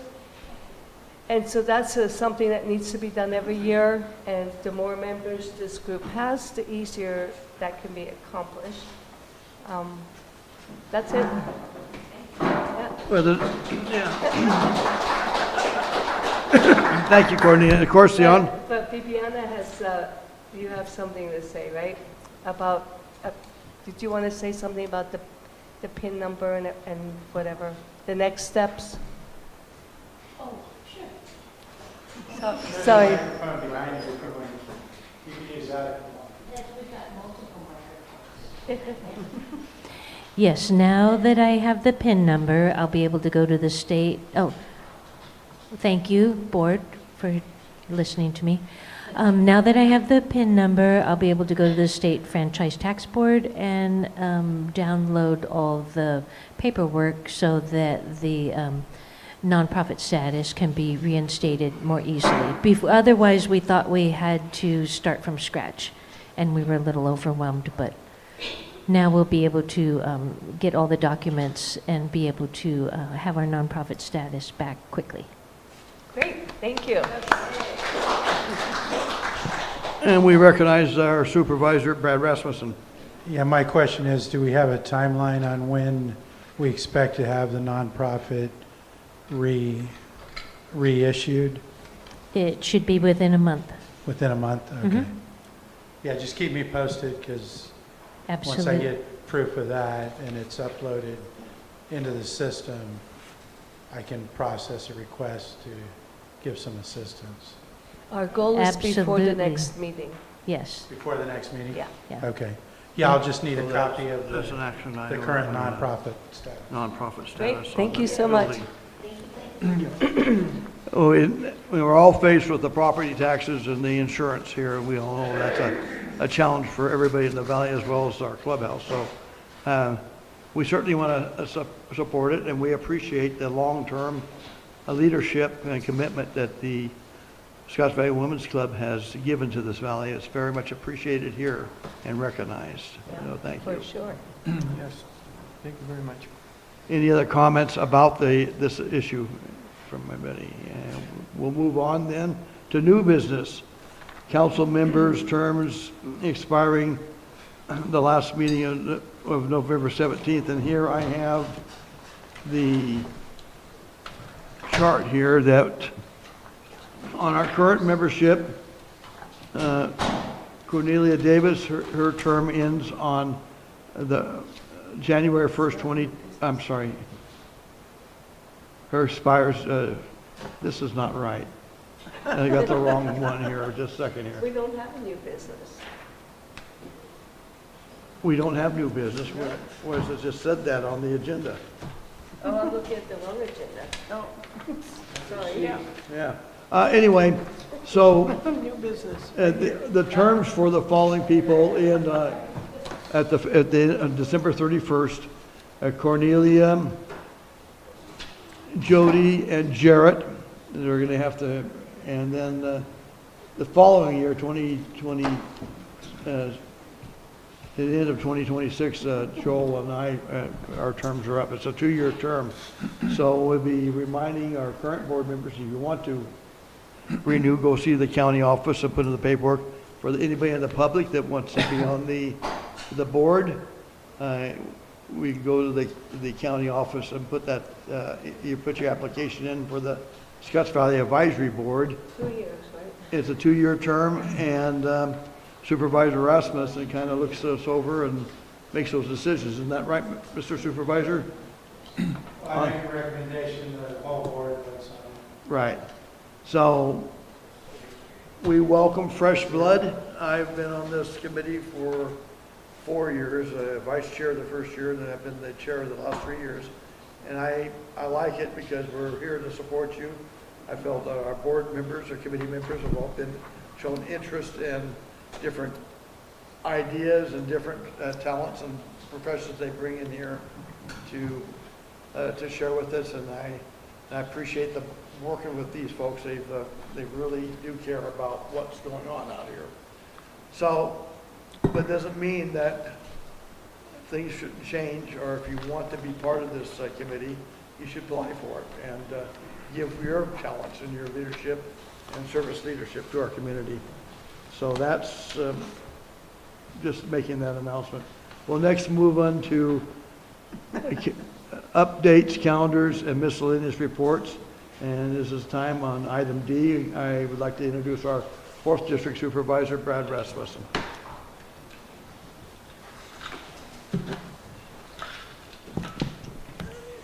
And so that's something that needs to be done every year, and the more members this group has, the easier that can be accomplished. That's it. Yeah. Thank you, Courtney. And of course, But Bibiana has, you have something to say, right? About, did you want to say something about the PIN number and whatever, the next steps? Oh, sure. Sorry. You can use that. Yes, now that I have the PIN number, I'll be able to go to the state. Oh, thank you, board, for listening to me. Now that I have the PIN number, I'll be able to go to the state franchise tax board and download all the paperwork so that the nonprofit status can be reinstated more easily. Otherwise, we thought we had to start from scratch, and we were a little overwhelmed, but now we'll be able to get all the documents and be able to have our nonprofit status back quickly. Great, thank you. and we recognize our supervisor, Brad Rasmussen. Yeah, my question is, do we have a timeline on when we expect to have the nonprofit reissued? It should be within a month. Within a month? Okay. Mhm. Yeah, just keep me posted, because once I Absolutely. get proof of that and it's uploaded into the system, I can process a request to give some assistance. Our goal is before the Absolutely. next meeting. Yes. Before the next meeting? Yeah. Yeah. Okay. Yeah, I'll just need a copy of That's an action the item. current on, nonprofit status. Nonprofit Great, status. on thank the you so much. building. We were all faced with the property taxes and the insurance here, and we all know that's a challenge for everybody in the valley as well as our clubhouse. So we certainly want to support it, and we appreciate the long-term leadership and commitment that the Scotts Valley Women's Club has given to this valley. It's very much appreciated here and recognized. So thank you. For sure. Yes, thank you very much. Any other comments about this issue? from my buddy. And we'll move on then to new business. Council members' terms expiring the last meeting of November 17th. And here I have the chart here that on our current membership, Cornelia Davis, her term ends on the January 1st, her expires, this is not right. I got the wrong one here, just a second here. We don't have new business. We don't have new business, whereas it just said that on the agenda. Oh, I'm looking at the wrong agenda. Oh, sorry. Yeah, Yeah. Anyway, so new business. the terms for the following people in, at the December 31st, Cornelia, Jody, and Jarrett, they're going to have to, and then the following year, 2020, at the end of 2026, Joel and I, our terms are up. It's a 2-year term. So we'll be reminding our current board members, if you want to renew, go see the county office and put in the paperwork. For anybody in the public that wants to be on the board, we can go to the county office and put that, you put your application in for the Scotts Valley Advisory Board. 2 years, right? It's a 2-year term, and Supervisor Rasmussen kind of looks us over and makes those decisions. Isn't that right, Mr. Supervisor? I make a recommendation that the whole board votes on it. Right. So we welcome fresh blood. I've been on this committee for 4 years, vice chair the first year, and then I've been the chair the last 3 years. And I like it because we're here to support you. I felt our board members, our committee members have all been shown interest in different ideas and different talents and professions they bring in here to share with us. And I appreciate them working with these folks. They really do care about what's going on out here. So, but doesn't mean that things shouldn't change, or if you want to be part of this committee, you should apply for it and give your talents and your leadership and service leadership to our community. So that's just making that announcement. We'll next move on to updates, calendars, and miscellaneous reports. And this is time on item D. I would like to introduce our 4th District Supervisor, Brad Rasmussen.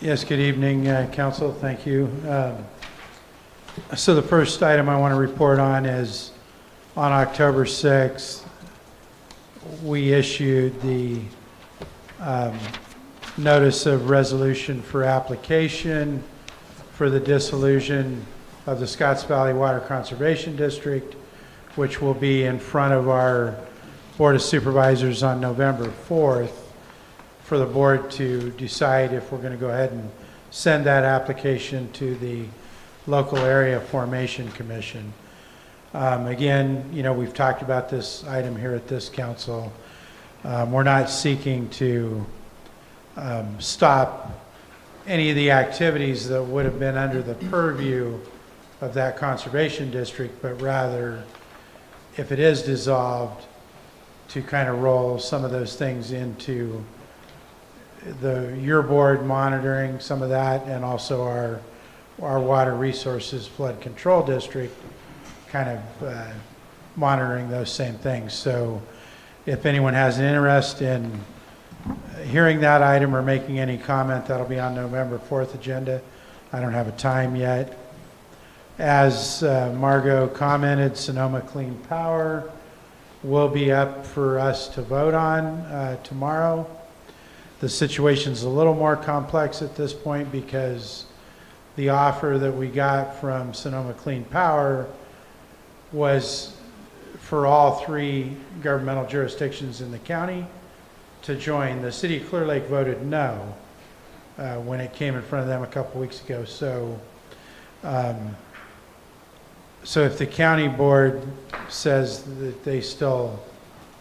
Yes, good evening, Council. Thank you. So the first item I want to report on is on October 6th, we issued the notice of resolution for application for the dissolution of the Scotts Valley Water Conservation District, which will be in front of our Board of Supervisors on November 4th for the board to decide if we're going to go ahead and send that application to the local area formation commission. Again, you know, we've talked about this item here at this council. We're not seeking to stop any of the activities that would have been under the purview of that conservation district, but rather, if it is dissolved, to kind of roll some of those things into your board monitoring some of that, and also our water resources flood control district kind of monitoring those same things. So if anyone has an interest in hearing that item or making any comment, that'll be on November 4th agenda. I don't have a time yet. As Margot commented, Sonoma Clean Power will be up for us to vote on tomorrow. The situation's a little more complex at this point because the offer that we got from Sonoma Clean Power was for all 3 governmental jurisdictions in the county to join. The city of Clear Lake voted no when it came in front of them a couple weeks ago. So, so if the county board says that they still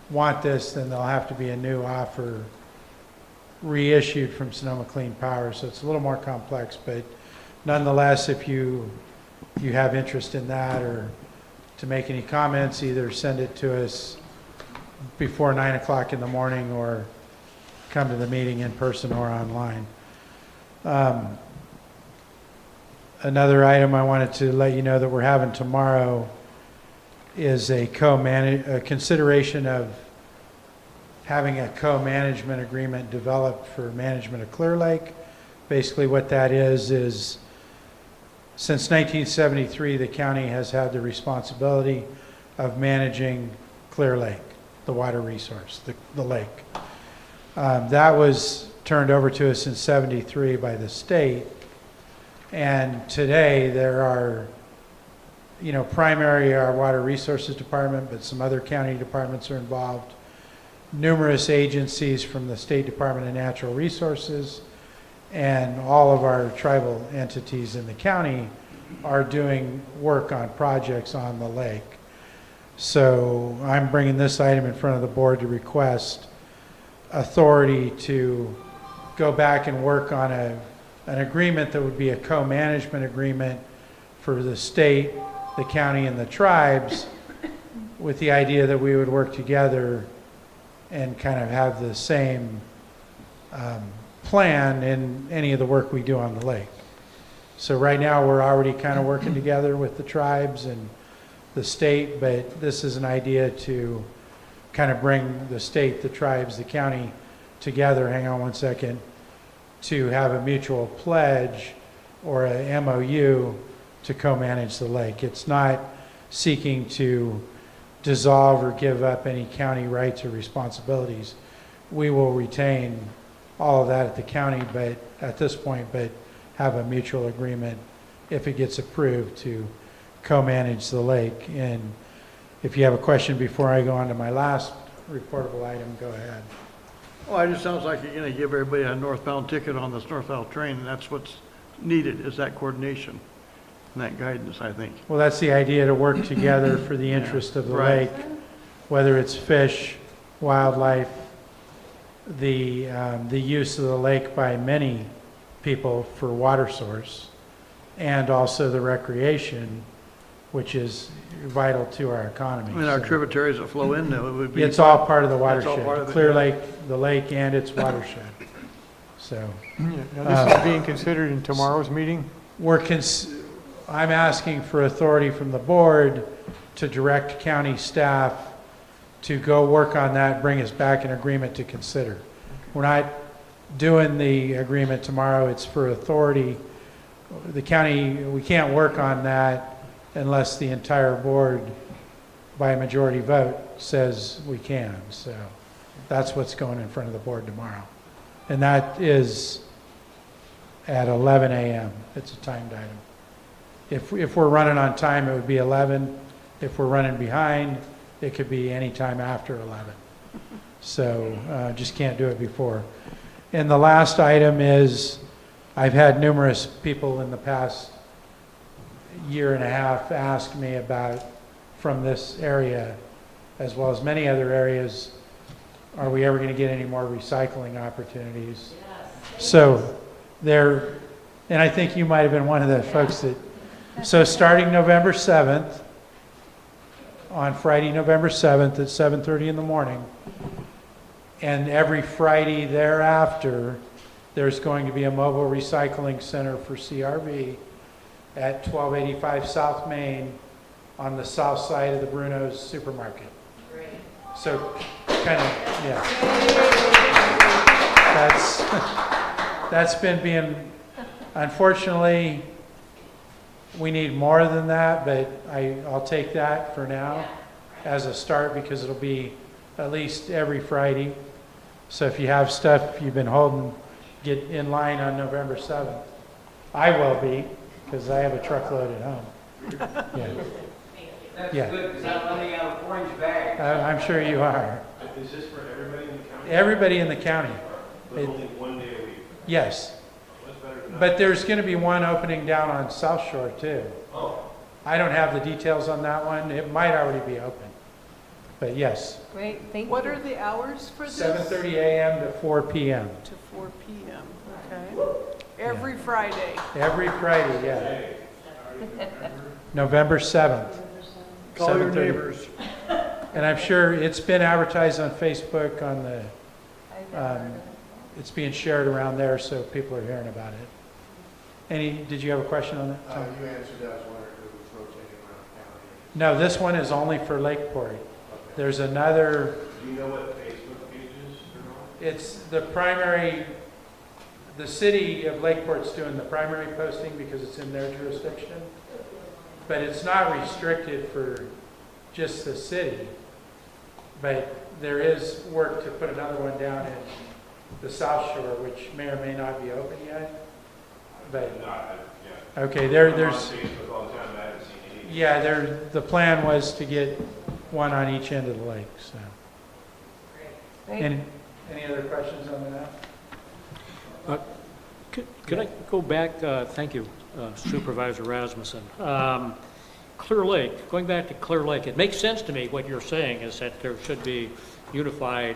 want this, then there'll have to be a new offer reissued from Sonoma Clean Power. So it's a little more complex, but nonetheless, if you have interest in that or to make any comments, either send it to us before 9 o'clock in the morning or come to the meeting in person or online. Another item I wanted to let you know that we're having tomorrow is a consideration of having a co-management agreement developed for management of Clear Lake. Basically what that is since 1973, the county has had the responsibility of managing Clear Lake, the water resource, the lake. That was turned over to us in '73 by the state. And today there are, primarily our Water Resources Department, but some other county departments are involved. Numerous agencies from the State Department of Natural Resources and all of our tribal entities in the county are doing work on projects on the lake. So I'm bringing this item in front of the board to request authority to go back and work on an agreement that would be a co-management agreement for the state, the county, and the tribes, with the idea that we would work together and kind of have the same plan in any of the work we do on the lake. So right now, we're already kind of working together with the tribes and the state, but this is an idea to kind of bring the state, the tribes, the county together, hang on one second, to have a mutual pledge or a MOU to co-manage the lake. It's not seeking to dissolve or give up any county rights or responsibilities. We will retain all of that at the county, but at this point, but have a mutual agreement if it gets approved to co-manage the lake. And if you have a question before I go on to my last reportable item, go ahead. Well, it just sounds like you're gonna give everybody a northbound ticket on this northbound train, and that's what's needed, is that coordination and that guidance, I think. Well, that's the idea, to work together for the interest of the Right. lake, whether it's fish, wildlife, the use of the lake by many people for water source, and also the recreation, which is vital to our economy. I mean, our So tributaries that flow in there would be. it's all part of the That's all watershed, part of it, Clear yeah. Lake, the lake and its watershed. So Now, this is being considered in tomorrow's meeting? I'm asking for authority from the board to direct county staff to go work on that, bring us back an agreement to consider. We're not doing the agreement tomorrow, it's for authority. The county, we can't work on that unless the entire board, by a majority vote, says we can. So that's what's going in front of the board tomorrow. And that is at 11 a.m. It's a timed item. If we're running on time, it would be 11. If we're running behind, it could be any time after 11. So just can't do it before. And the last item is, I've had numerous people in the past year and a half ask me about, from this area, as well as many other areas, are we ever going to get any more recycling opportunities? So there, and I think you might have been one of the folks that, so starting November 7th, on Friday, November 7th at 7:30 in the morning, and every Friday thereafter, there's going to be a mobile recycling center for CRV at 1285 South Main on the south side of the Bruno's supermarket. Great. So kind of, yeah. That's been being, unfortunately, we need more than that, but I'll take that for now as a start, because it'll be at least every Friday. So if you have stuff you've been holding, get in line on November 7th. I will be, because I have a truckload at home. Yeah. That's Yeah. good, because I'm running out of orange bags. I'm sure you are. Is this for everybody in the county? Everybody in the county. But only one day a week? Yes. That's better than But there's going to be one opening down on South Shore too. Oh, I don't have the details on that one. It might already be open. But yes, Great, thank you. What are the hours for this? 7:30 a.m. to 4 p.m. To 4 p.m., okay. Every Friday. Every Friday, yeah. November 7th. Call your 7:30. neighbors. And I'm sure it's been advertised on Facebook, on the, it's being shared around there, so people are hearing about it. Did you have a question on that? Tom? You answered that. I was wondering if it was rotating around county. No, this one is only for Lakeport. There's another, Do you know what Facebook page is or not? it's the primary, the city of Lakeport's doing the primary posting because it's in their jurisdiction. But it's not restricted for just the city. But there is work to put another one down in the South Shore, which may or may not be open yet. But, Yeah. okay, I'm there's, on Facebook all the time, I haven't seen any. yeah, the plan was to get one on each end of the lake, so. Any other questions on that? Could I go back, thank you, Supervisor Rasmussen. Clear Lake, going back to Clear Lake, it makes sense to me what you're saying is that there should be unified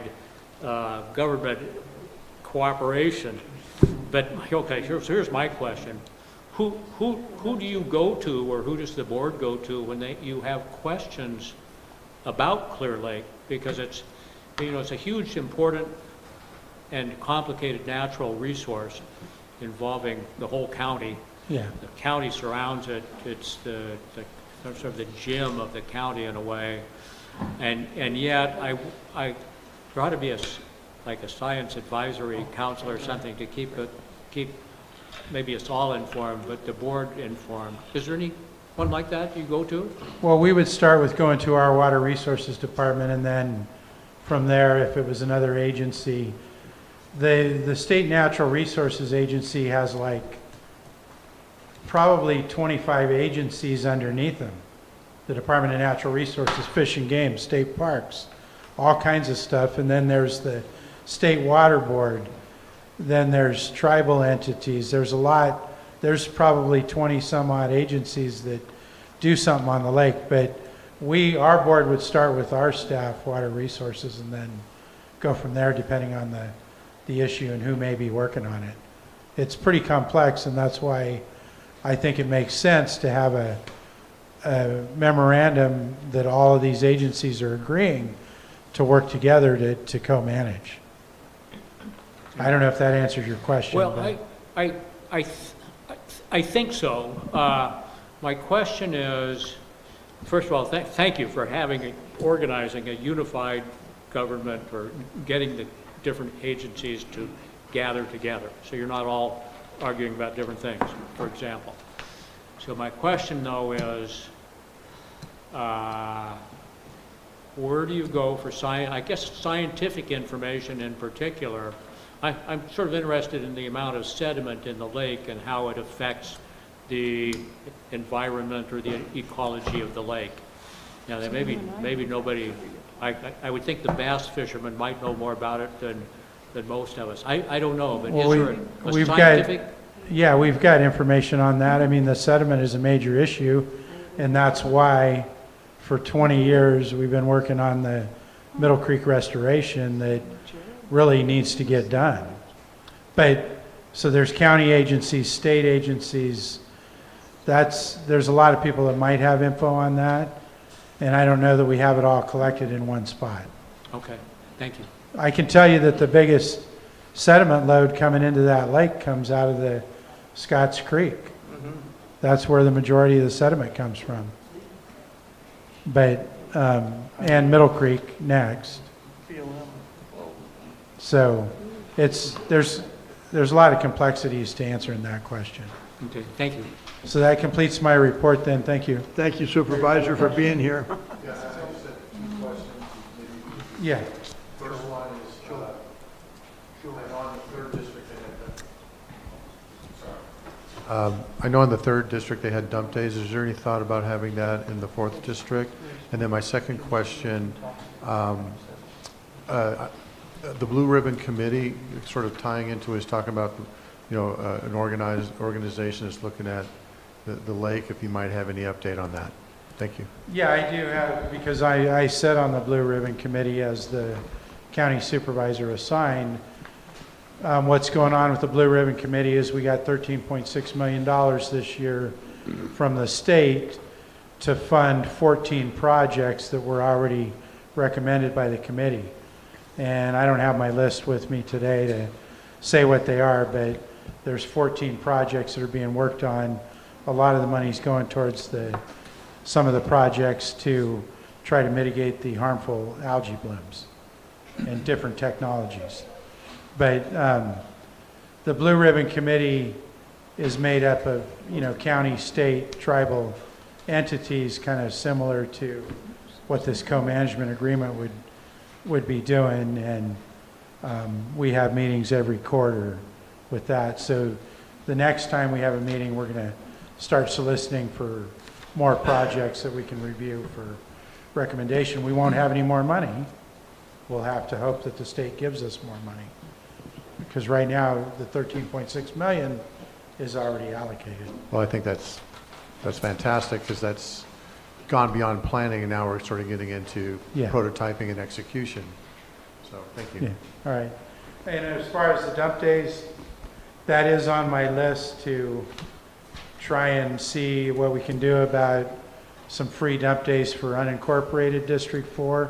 government cooperation. But, okay, here's my question. Who do you go to, or who does the board go to when you have questions about Clear Lake? Because it's, it's a huge, important, and complicated natural resource involving the whole county. Yeah. The county surrounds it. It's the sort of the gem of the county in a way. And yet, there ought to be like a science advisory council or something to keep maybe us all informed, but the board informed. Is there anyone like that you go to? Well, we would start with going to our Water Resources Department, and then from there, if it was another agency, the State Natural Resources Agency has like probably 25 agencies underneath them. The Department of Natural Resources, Fish and Game, state parks, all kinds of stuff. And then there's the State Water Board. Then there's tribal entities. There's probably 20 some odd agencies that do something on the lake. But our board would start with our staff, Water Resources, and then go from there depending on the issue and who may be working on it. It's pretty complex, and that's why I think it makes sense to have a memorandum that all of these agencies are agreeing to work together to co-manage. I don't know if that answers your question. Well, but I think so. My question is, first of all, thank you for organizing a unified government or getting the different agencies to gather together, so you're not all arguing about different things, for example. So my question, though, is where do you go for scientific information in particular? I'm sort of interested in the amount of sediment in the lake and how it affects the environment or the ecology of the lake. Now, there maybe nobody, I would think the bass fishermen might know more about it than most of us. I don't know, but Well, is there a scientific? Yeah, we've got information on that. I mean, the sediment is a major issue, and that's why for 20 years we've been working on the Middle Creek restoration that really needs to get done. But, so there's county agencies, state agencies, there's a lot of people that might have info on that, and I don't know that we have it all collected in one spot. Okay, thank you. I can tell you that the biggest sediment load coming into that lake comes out of the Scotts Creek. That's where the majority of the sediment comes from. But, and Middle Creek next. So there's a lot of complexities to answering that question. Okay, thank you. So that completes my report then. Thank you. Thank you, Supervisor, for being here. Yeah, I just had two questions. Maybe Yeah. first one is, I know in the third district they had dump days. Is there any thought about having that in the fourth district? And then my second question, the Blue Ribbon Committee, sort of tying into is talking about, an organization is looking at the lake, if you might have any update on that. Thank you. Yeah, I do have, because I sit on the Blue Ribbon Committee as the county supervisor assigned. What's going on with the Blue Ribbon Committee is we got $13.6 million this year from the state to fund 14 projects that were already recommended by the committee. And I don't have my list with me today to say what they are, but there's 14 projects that are being worked on. A lot of the money's going towards some of the projects to try to mitigate the harmful algae blooms and different technologies. But the Blue Ribbon Committee is made up of, county, state, tribal entities, kind of similar to what this co-management agreement would be doing. And we have meetings every quarter with that. So the next time we have a meeting, we're going to start soliciting for more projects that we can review for recommendation. We won't have any more money. We'll have to hope that the state gives us more money. Because right now, the 13.6 million is already allocated. Well, I think that's fantastic, because that's gone beyond planning, and now we're sort of getting into Yeah. prototyping and execution. So, thank you. Yeah, all right. And as far as the dump days, that is on my list to try and see what we can do about some free dump days for unincorporated District 4.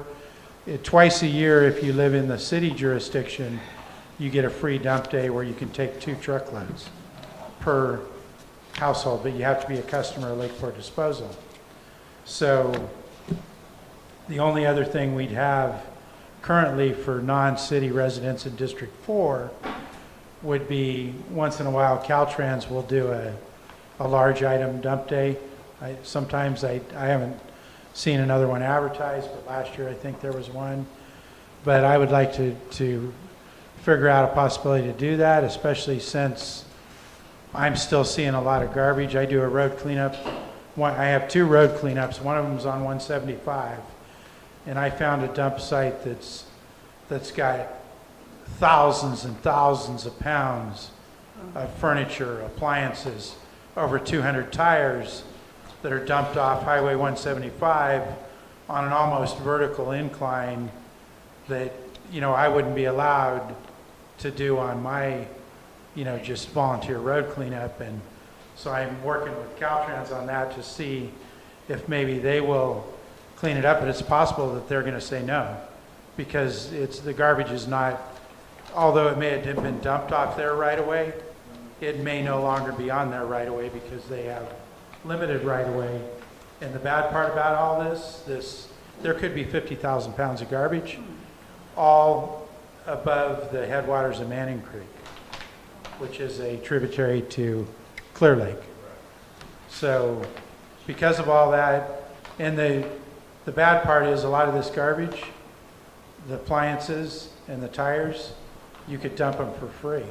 Twice a year, if you live in the city jurisdiction, you get a free dump day where you can take 2 truckloads per household, but you have to be a customer of Lakeport Disposal. So the only other thing we'd have currently for non-city residents in District 4 would be, once in a while, Caltrans will do a large item dump day. Sometimes I haven't seen another one advertised, but last year I think there was one. But I would like to figure out a possibility to do that, especially since I'm still seeing a lot of garbage. I do a road cleanup. I have 2 road cleanups. One of them's on 175, and I found a dump site that's got thousands and thousands of pounds of furniture, appliances, over 200 tires that are dumped off Highway 175 on an almost vertical incline that, I wouldn't be allowed to do on my, just volunteer road cleanup. And so I'm working with Caltrans on that to see if maybe they will clean it up, but it's possible that they're going to say no, because the garbage is not, although it may have been dumped off there right away, it may no longer be on there right away because they have limited right away. And the bad part about all this, there could be 50,000 pounds of garbage, all above the headwaters of Manning Creek, which is a tributary to Clear Lake. So because of all that, and the bad part is a lot of this garbage, the appliances and the tires, you could dump them for free.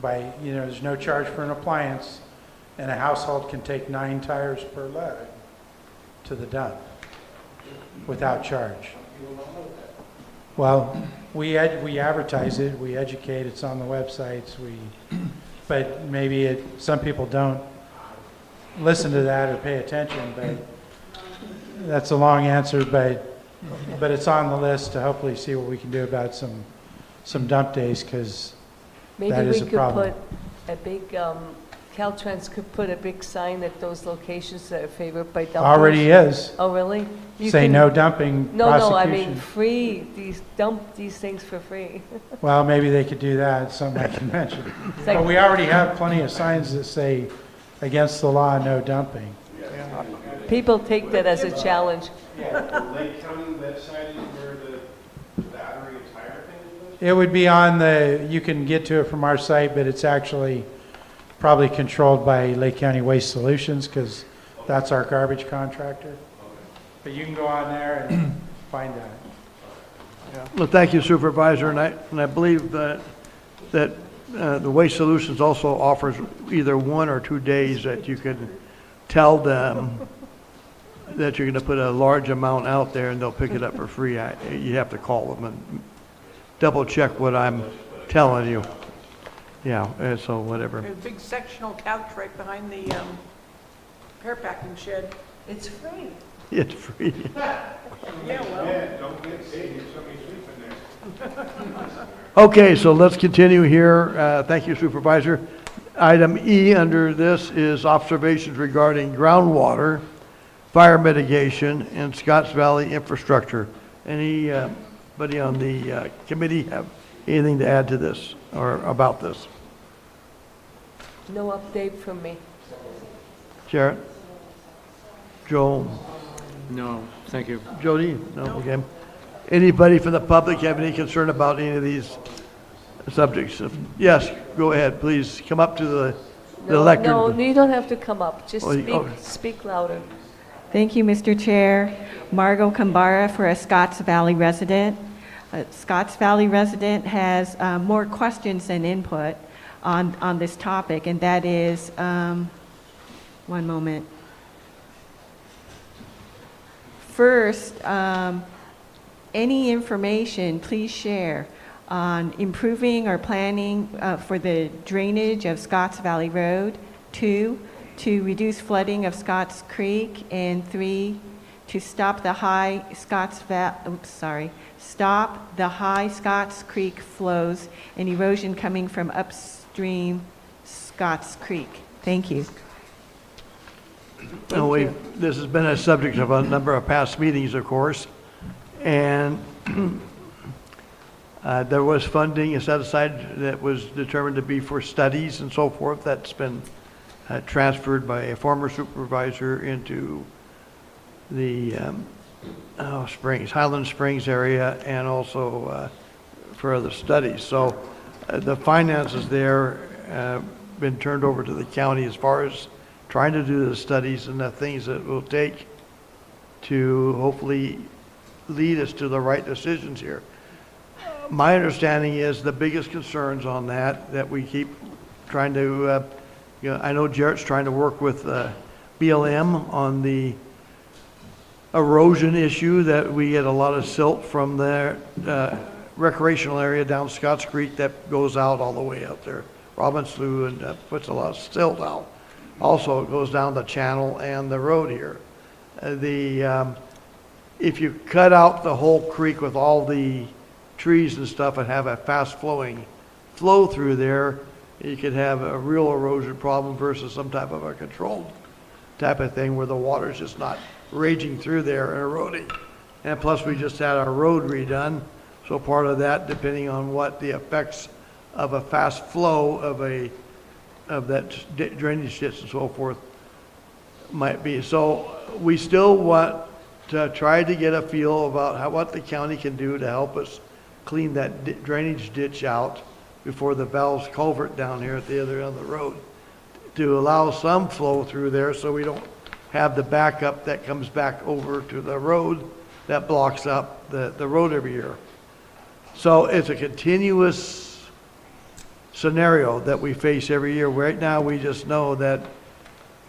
There's no charge for an appliance, and a household can take 9 tires per load to the dump without charge. Well, we advertise it, we educate, it's on the websites, but maybe some people don't listen to that or pay attention, but that's a long answer, but it's on the list to hopefully see what we can do about some dump days, because that is a problem. Maybe we could put a big, Caltrans could put a big sign at those locations that are favored by dumpers. Already is. Oh, really? You Say can- no dumping No, I prosecution. mean free, dump these things for free. Well, maybe they could do that, something I can mention. It's like- But we already have plenty of signs that say against the law, no dumping. People take that as a challenge. The Lake County website is where the battery and tire thing is listed? It would be you can get to it from our site, but it's actually probably controlled by Lake County Waste Solutions, because that's our garbage contractor. But you can go on there and find that. Well, thank you, Supervisor, and I believe that the Waste Solutions also offers either 1 or 2 days that you can tell them that you're going to put a large amount out there and they'll pick it up for free. You have to call them and double check what I'm telling you. Yeah, so whatever. There's a big sectional couch right behind the pear packing shed. It's free. It's free. Yeah, well, Yeah, don't get paid if somebody's sleeping there. Okay, so let's continue here. Thank you, Supervisor. Item E under this is observations regarding groundwater, fire mitigation, and Scotts Valley infrastructure. Anybody on the committee have anything to add to this or about this? No update from me. Jarrett? Joel? No, thank you. Jody? No, okay. Anybody from the public have any concern about any of these subjects? Yes, go ahead, please, come up to the No, lectern. no, you don't have to come up, just Oh, you- speak louder. Thank you, Mr. Chair. Margot Kambara for a Scotts Valley resident. A Scotts Valley resident has more questions than input on this topic, and that is, one moment. First, any information, please share on improving or planning for the drainage of Scotts Valley Road. 2, to reduce flooding of Scotts Creek. And 3, to stop the high Scotts Creek flows and erosion coming from upstream Scotts Creek. Thank you. This has been a subject of a number of past meetings, of course, and there was funding set aside that was determined to be for studies and so forth. That's been transferred by a former supervisor into the Highland Springs area, and also for other studies. So the finances there been turned over to the county as far as trying to do the studies and the things that it will take to hopefully lead us to the right decisions here. My understanding is the biggest concerns on that we keep trying to, I know Jarrett's trying to work with BLM on the erosion issue, that we get a lot of silt from the recreational area down Scotts Creek that goes out all the way out there, Robin Slough, and puts a lot of silt out. Also, it goes down the channel and the road here. If you cut out the whole creek with all the trees and stuff and have a fast flowing flow through there, you could have a real erosion problem versus some type of a controlled type of thing where the water's just not raging through there and eroding. And plus, we just had our road redone, so part of that, depending on what the effects of a fast flow of that drainage ditch and so forth might be. So we still want to try to get a feel about what the county can do to help us clean that drainage ditch out before the Valves culvert down here at the other end of the road, to allow some flow through there so we don't have the backup that comes back over to the road that blocks up the road every year. So it's a continuous scenario that we face every year. Right now, we just know that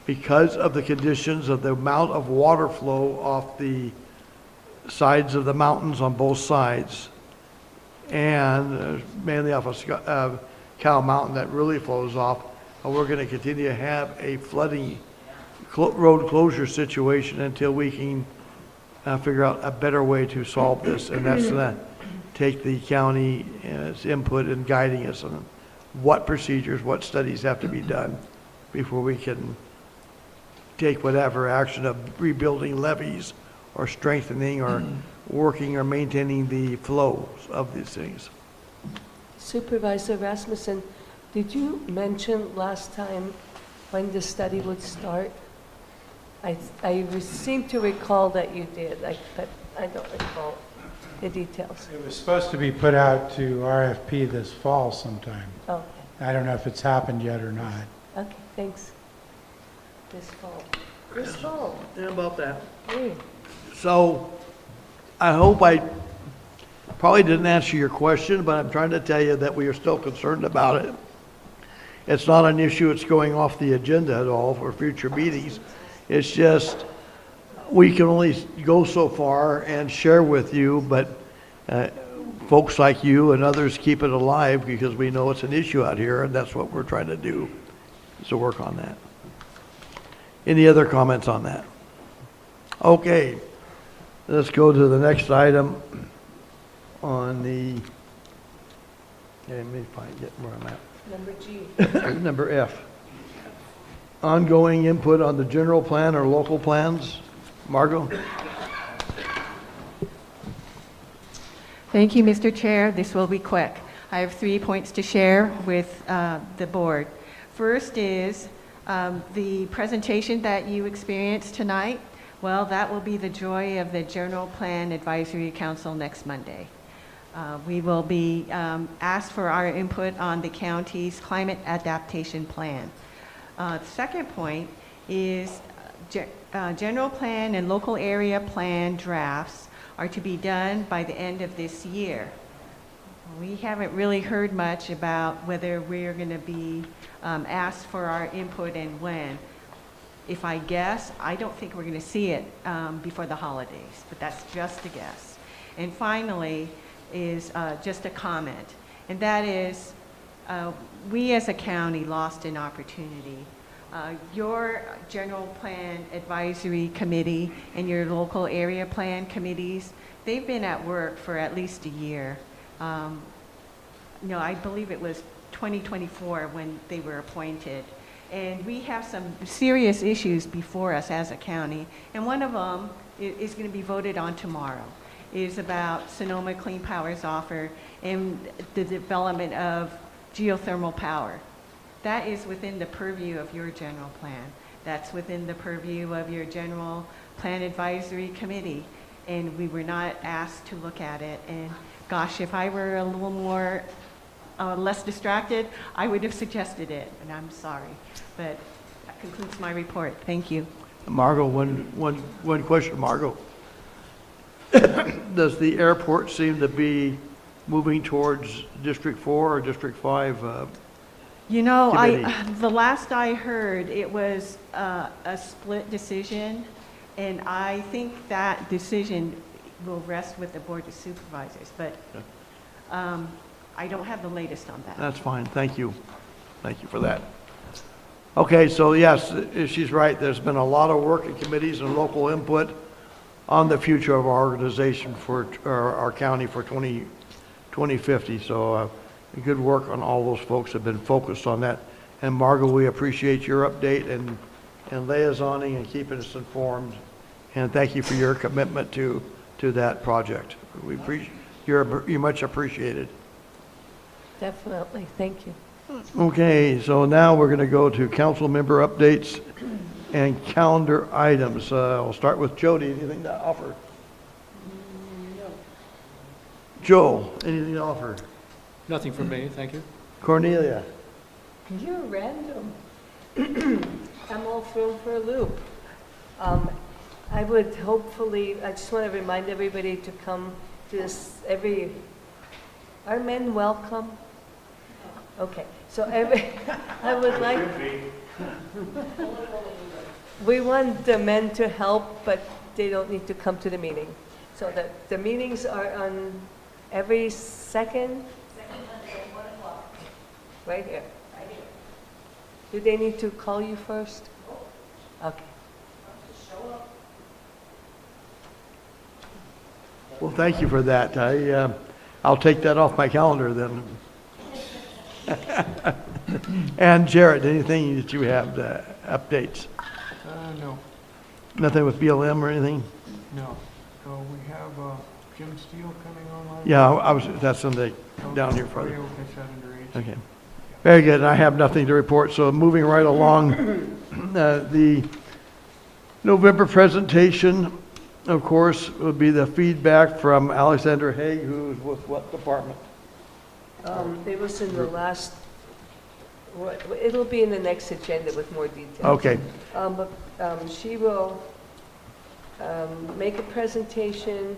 because of the conditions of the amount of water flow off the sides of the mountains on both sides, and mainly off of Cow Mountain that really flows off, we're going to continue to have a flooding road closure situation until we can figure out a better way to solve this. And that's going to take the county's input in guiding us on what procedures, what studies have to be done before we can take whatever action of rebuilding levees or strengthening or working or maintaining the flows of these things. Supervisor Rasmussen, did you mention last time when the study would start? I seem to recall that you did, but I don't recall the details. It was supposed to be put out to RFP this fall sometime. Okay, I don't know if it's happened yet or not. okay, thanks. This fall. This fall. Yeah, about that. Mm. So I hope I probably didn't answer your question, but I'm trying to tell you that we are still concerned about it. It's not an issue that's going off the agenda at all for future meetings. It's just we can only go so far and share with you, but folks like you and others keep it alive because we know it's an issue out here, and that's what we're trying to do, is to work on that. Any other comments on that? Okay, let's go to the next item on the let me get where I'm at. Number G. Number F. Ongoing input on the general plan or local plans. Margot? Thank you, Mr. Chair. This will be quick. I have 3 points to share with the board. First is the presentation that you experienced tonight. Well, that will be the joy of the General Plan Advisory Council next Monday. We will be asked for our input on the county's climate adaptation plan. The second point is general plan and local area plan drafts are to be done by the end of this year. We haven't really heard much about whether we're going to be asked for our input and when. If I guess, I don't think we're going to see it before the holidays, but that's just a guess. And finally is just a comment, and that is we as a county lost an opportunity. Your general plan advisory committee and your local area plan committees, they've been at work for at least a year. I believe it was 2024 when they were appointed. And we have some serious issues before us as a county, and one of them is going to be voted on tomorrow. It is about Sonoma Clean Power's offer and the development of geothermal power. That is within the purview of your general plan. That's within the purview of your general plan advisory committee. And we were not asked to look at it. And gosh, if I were a little more, less distracted, I would have suggested it, and I'm sorry. But that concludes my report. Thank you. Margot, one question, Margot. Does the airport seem to be moving towards District 4 or District 5? Committee? The last I heard, it was a split decision, and I think that decision will rest with the Board of Supervisors, but I don't have the latest on that. That's fine, thank you. Thank you for that. Okay, so yes, she's right. There's been a lot of work in committees and local input on the future of our organization for our county for 2050. So good work on all those folks have been focused on that. And Margot, we appreciate your update and liaisoning and keeping us informed. And thank you for your commitment to that project. We appreciate you're much appreciated. Definitely, thank you. Okay, so now we're going to go to council member updates and calendar items. I'll start with Jody. Anything to offer? No. Joe, anything to offer? Nothing from me, thank you. Cornelia? You're random. I'm all thrown for a loop. I would hopefully, I just want to remind everybody to come to this are men welcome? Okay, so I would like, we want the men to help, but they don't need to come to the meeting. So the meetings are on every second? Second Monday at 1 o'clock. Right here? Right here. Do they need to call you first? Okay. Well, thank you for that. I'll take that off my calendar then. And Jared, anything that you have updates? No, Nothing with BLM or anything? no. So we have Jim Steele coming online. Yeah, that's in the down here Okay, further. we'll catch that under H. Okay. Very good. I have nothing to report. So moving right along, the November presentation, of course, will be the feedback from Alexander Haig, who's with what department? It was in the last, it'll be in the next agenda with more details. Okay. But she will make a presentation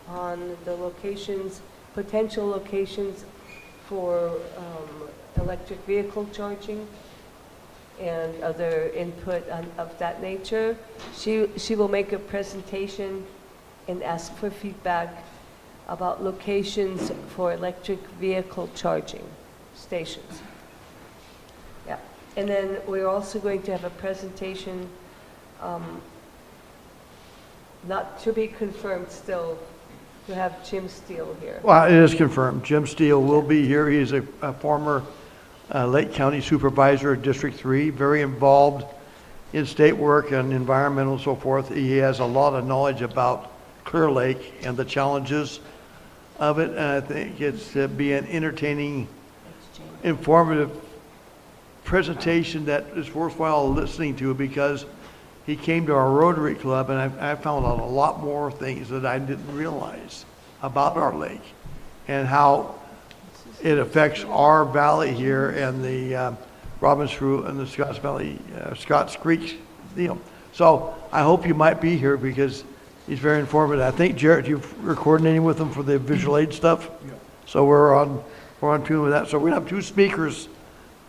on the locations, potential locations for electric vehicle charging and other input of that nature. She will make a presentation and ask for feedback about locations for electric vehicle charging stations. Yeah, and then we're also going to have a presentation, not to be confirmed still, to have Jim Steele here. Well, it is confirmed. Jim Steele will be here. He's a former Lake County Supervisor of District 3, very involved in state work and environmental and so forth. He has a lot of knowledge about Clear Lake and the challenges of it, and I think it's be an entertaining, informative presentation that is worthwhile listening to, because he came to our Rotary Club, and I found out a lot more things that I didn't realize about our lake and how it affects our valley here and the Robbins Root and the Scotts Valley, Scotts Creek deal. So I hope you might be here because he's very informative. I think, Jared, you've are coordinating with him for the visual aid stuff? Yeah. So we're on tune with that. So we're gonna have 2 speakers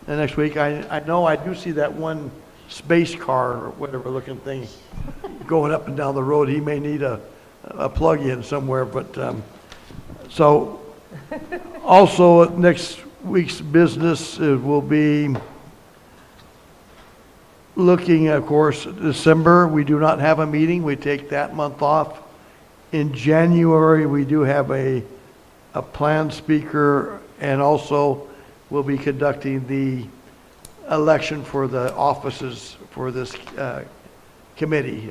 the next week. I know I do see that one space car or whatever looking thing going up and down the road. He may need a plug-in somewhere, but so also next week's business will be looking, of course, December. We do not have a meeting. We take that month off. In January, we do have a planned speaker, and also we'll be conducting the election for the offices for this committee,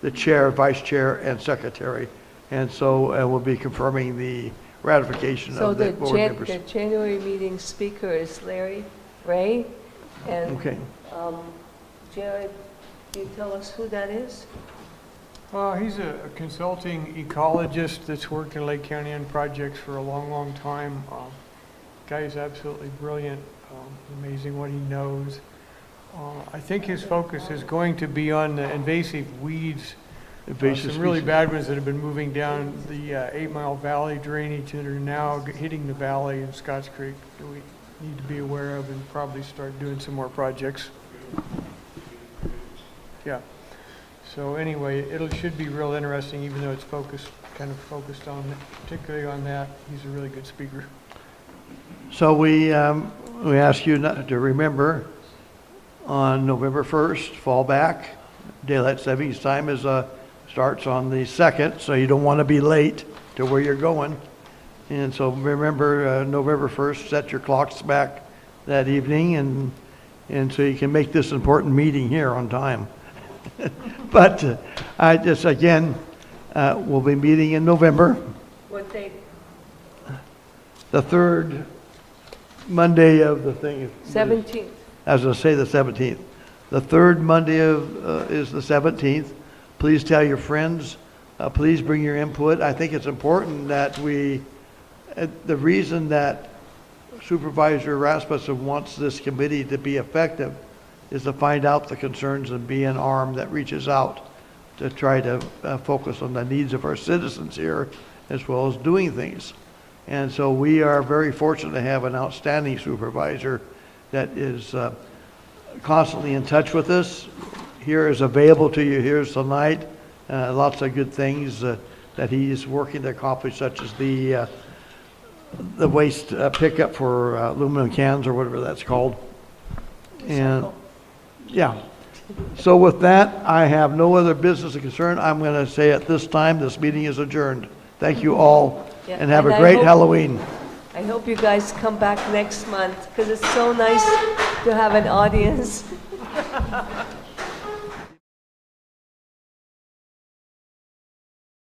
the chair, vice chair, and secretary. And so we'll be confirming the ratification So of the board members. the January meeting speaker is Larry Ray, and Okay. Jared, can you tell us who that is? He's a consulting ecologist that's worked in Lake County on projects for a long, long time. Guy is absolutely brilliant, amazing what he knows. I think his focus is going to be on the invasive weeds, Invasive some really species. bad ones that have been moving down the 8 Mile Valley drainage that are now hitting the valley in Scotts Creek that we need to be aware of and probably start doing some more projects. Yeah. So anyway, it should be real interesting, even though it's kind of focused on, particularly on that. He's a really good speaker. So we ask you not to remember on November 1st, fall back. Daylight savings time starts on the 2nd, so you don't want to be late to where you're going. And so remember, November 1st, set your clocks back that evening, and so you can make this important meeting here on time. But I just, again, we'll be meeting in November, What date? the 3rd Monday of the thing. 17th. I was going to say the 17th. The 3rd Monday is the 17th. Please tell your friends. Please bring your input. I think it's important that the reason that Supervisor Rasmussen wants this committee to be effective is to find out the concerns and be an arm that reaches out to try to focus on the needs of our citizens here, as well as doing things. And so we are very fortunate to have an outstanding supervisor that is constantly in touch with us. Here is available to you here tonight. Lots of good things that he is working to accomplish, such as the waste pickup for aluminum cans or whatever that's called. And yeah. So with that, I have no other business of concern. I'm going to say at this time, this meeting is adjourned. Thank you all, Yeah, and have a I great hope- Halloween. I hope you guys come back next month, because it's so nice to have an audience.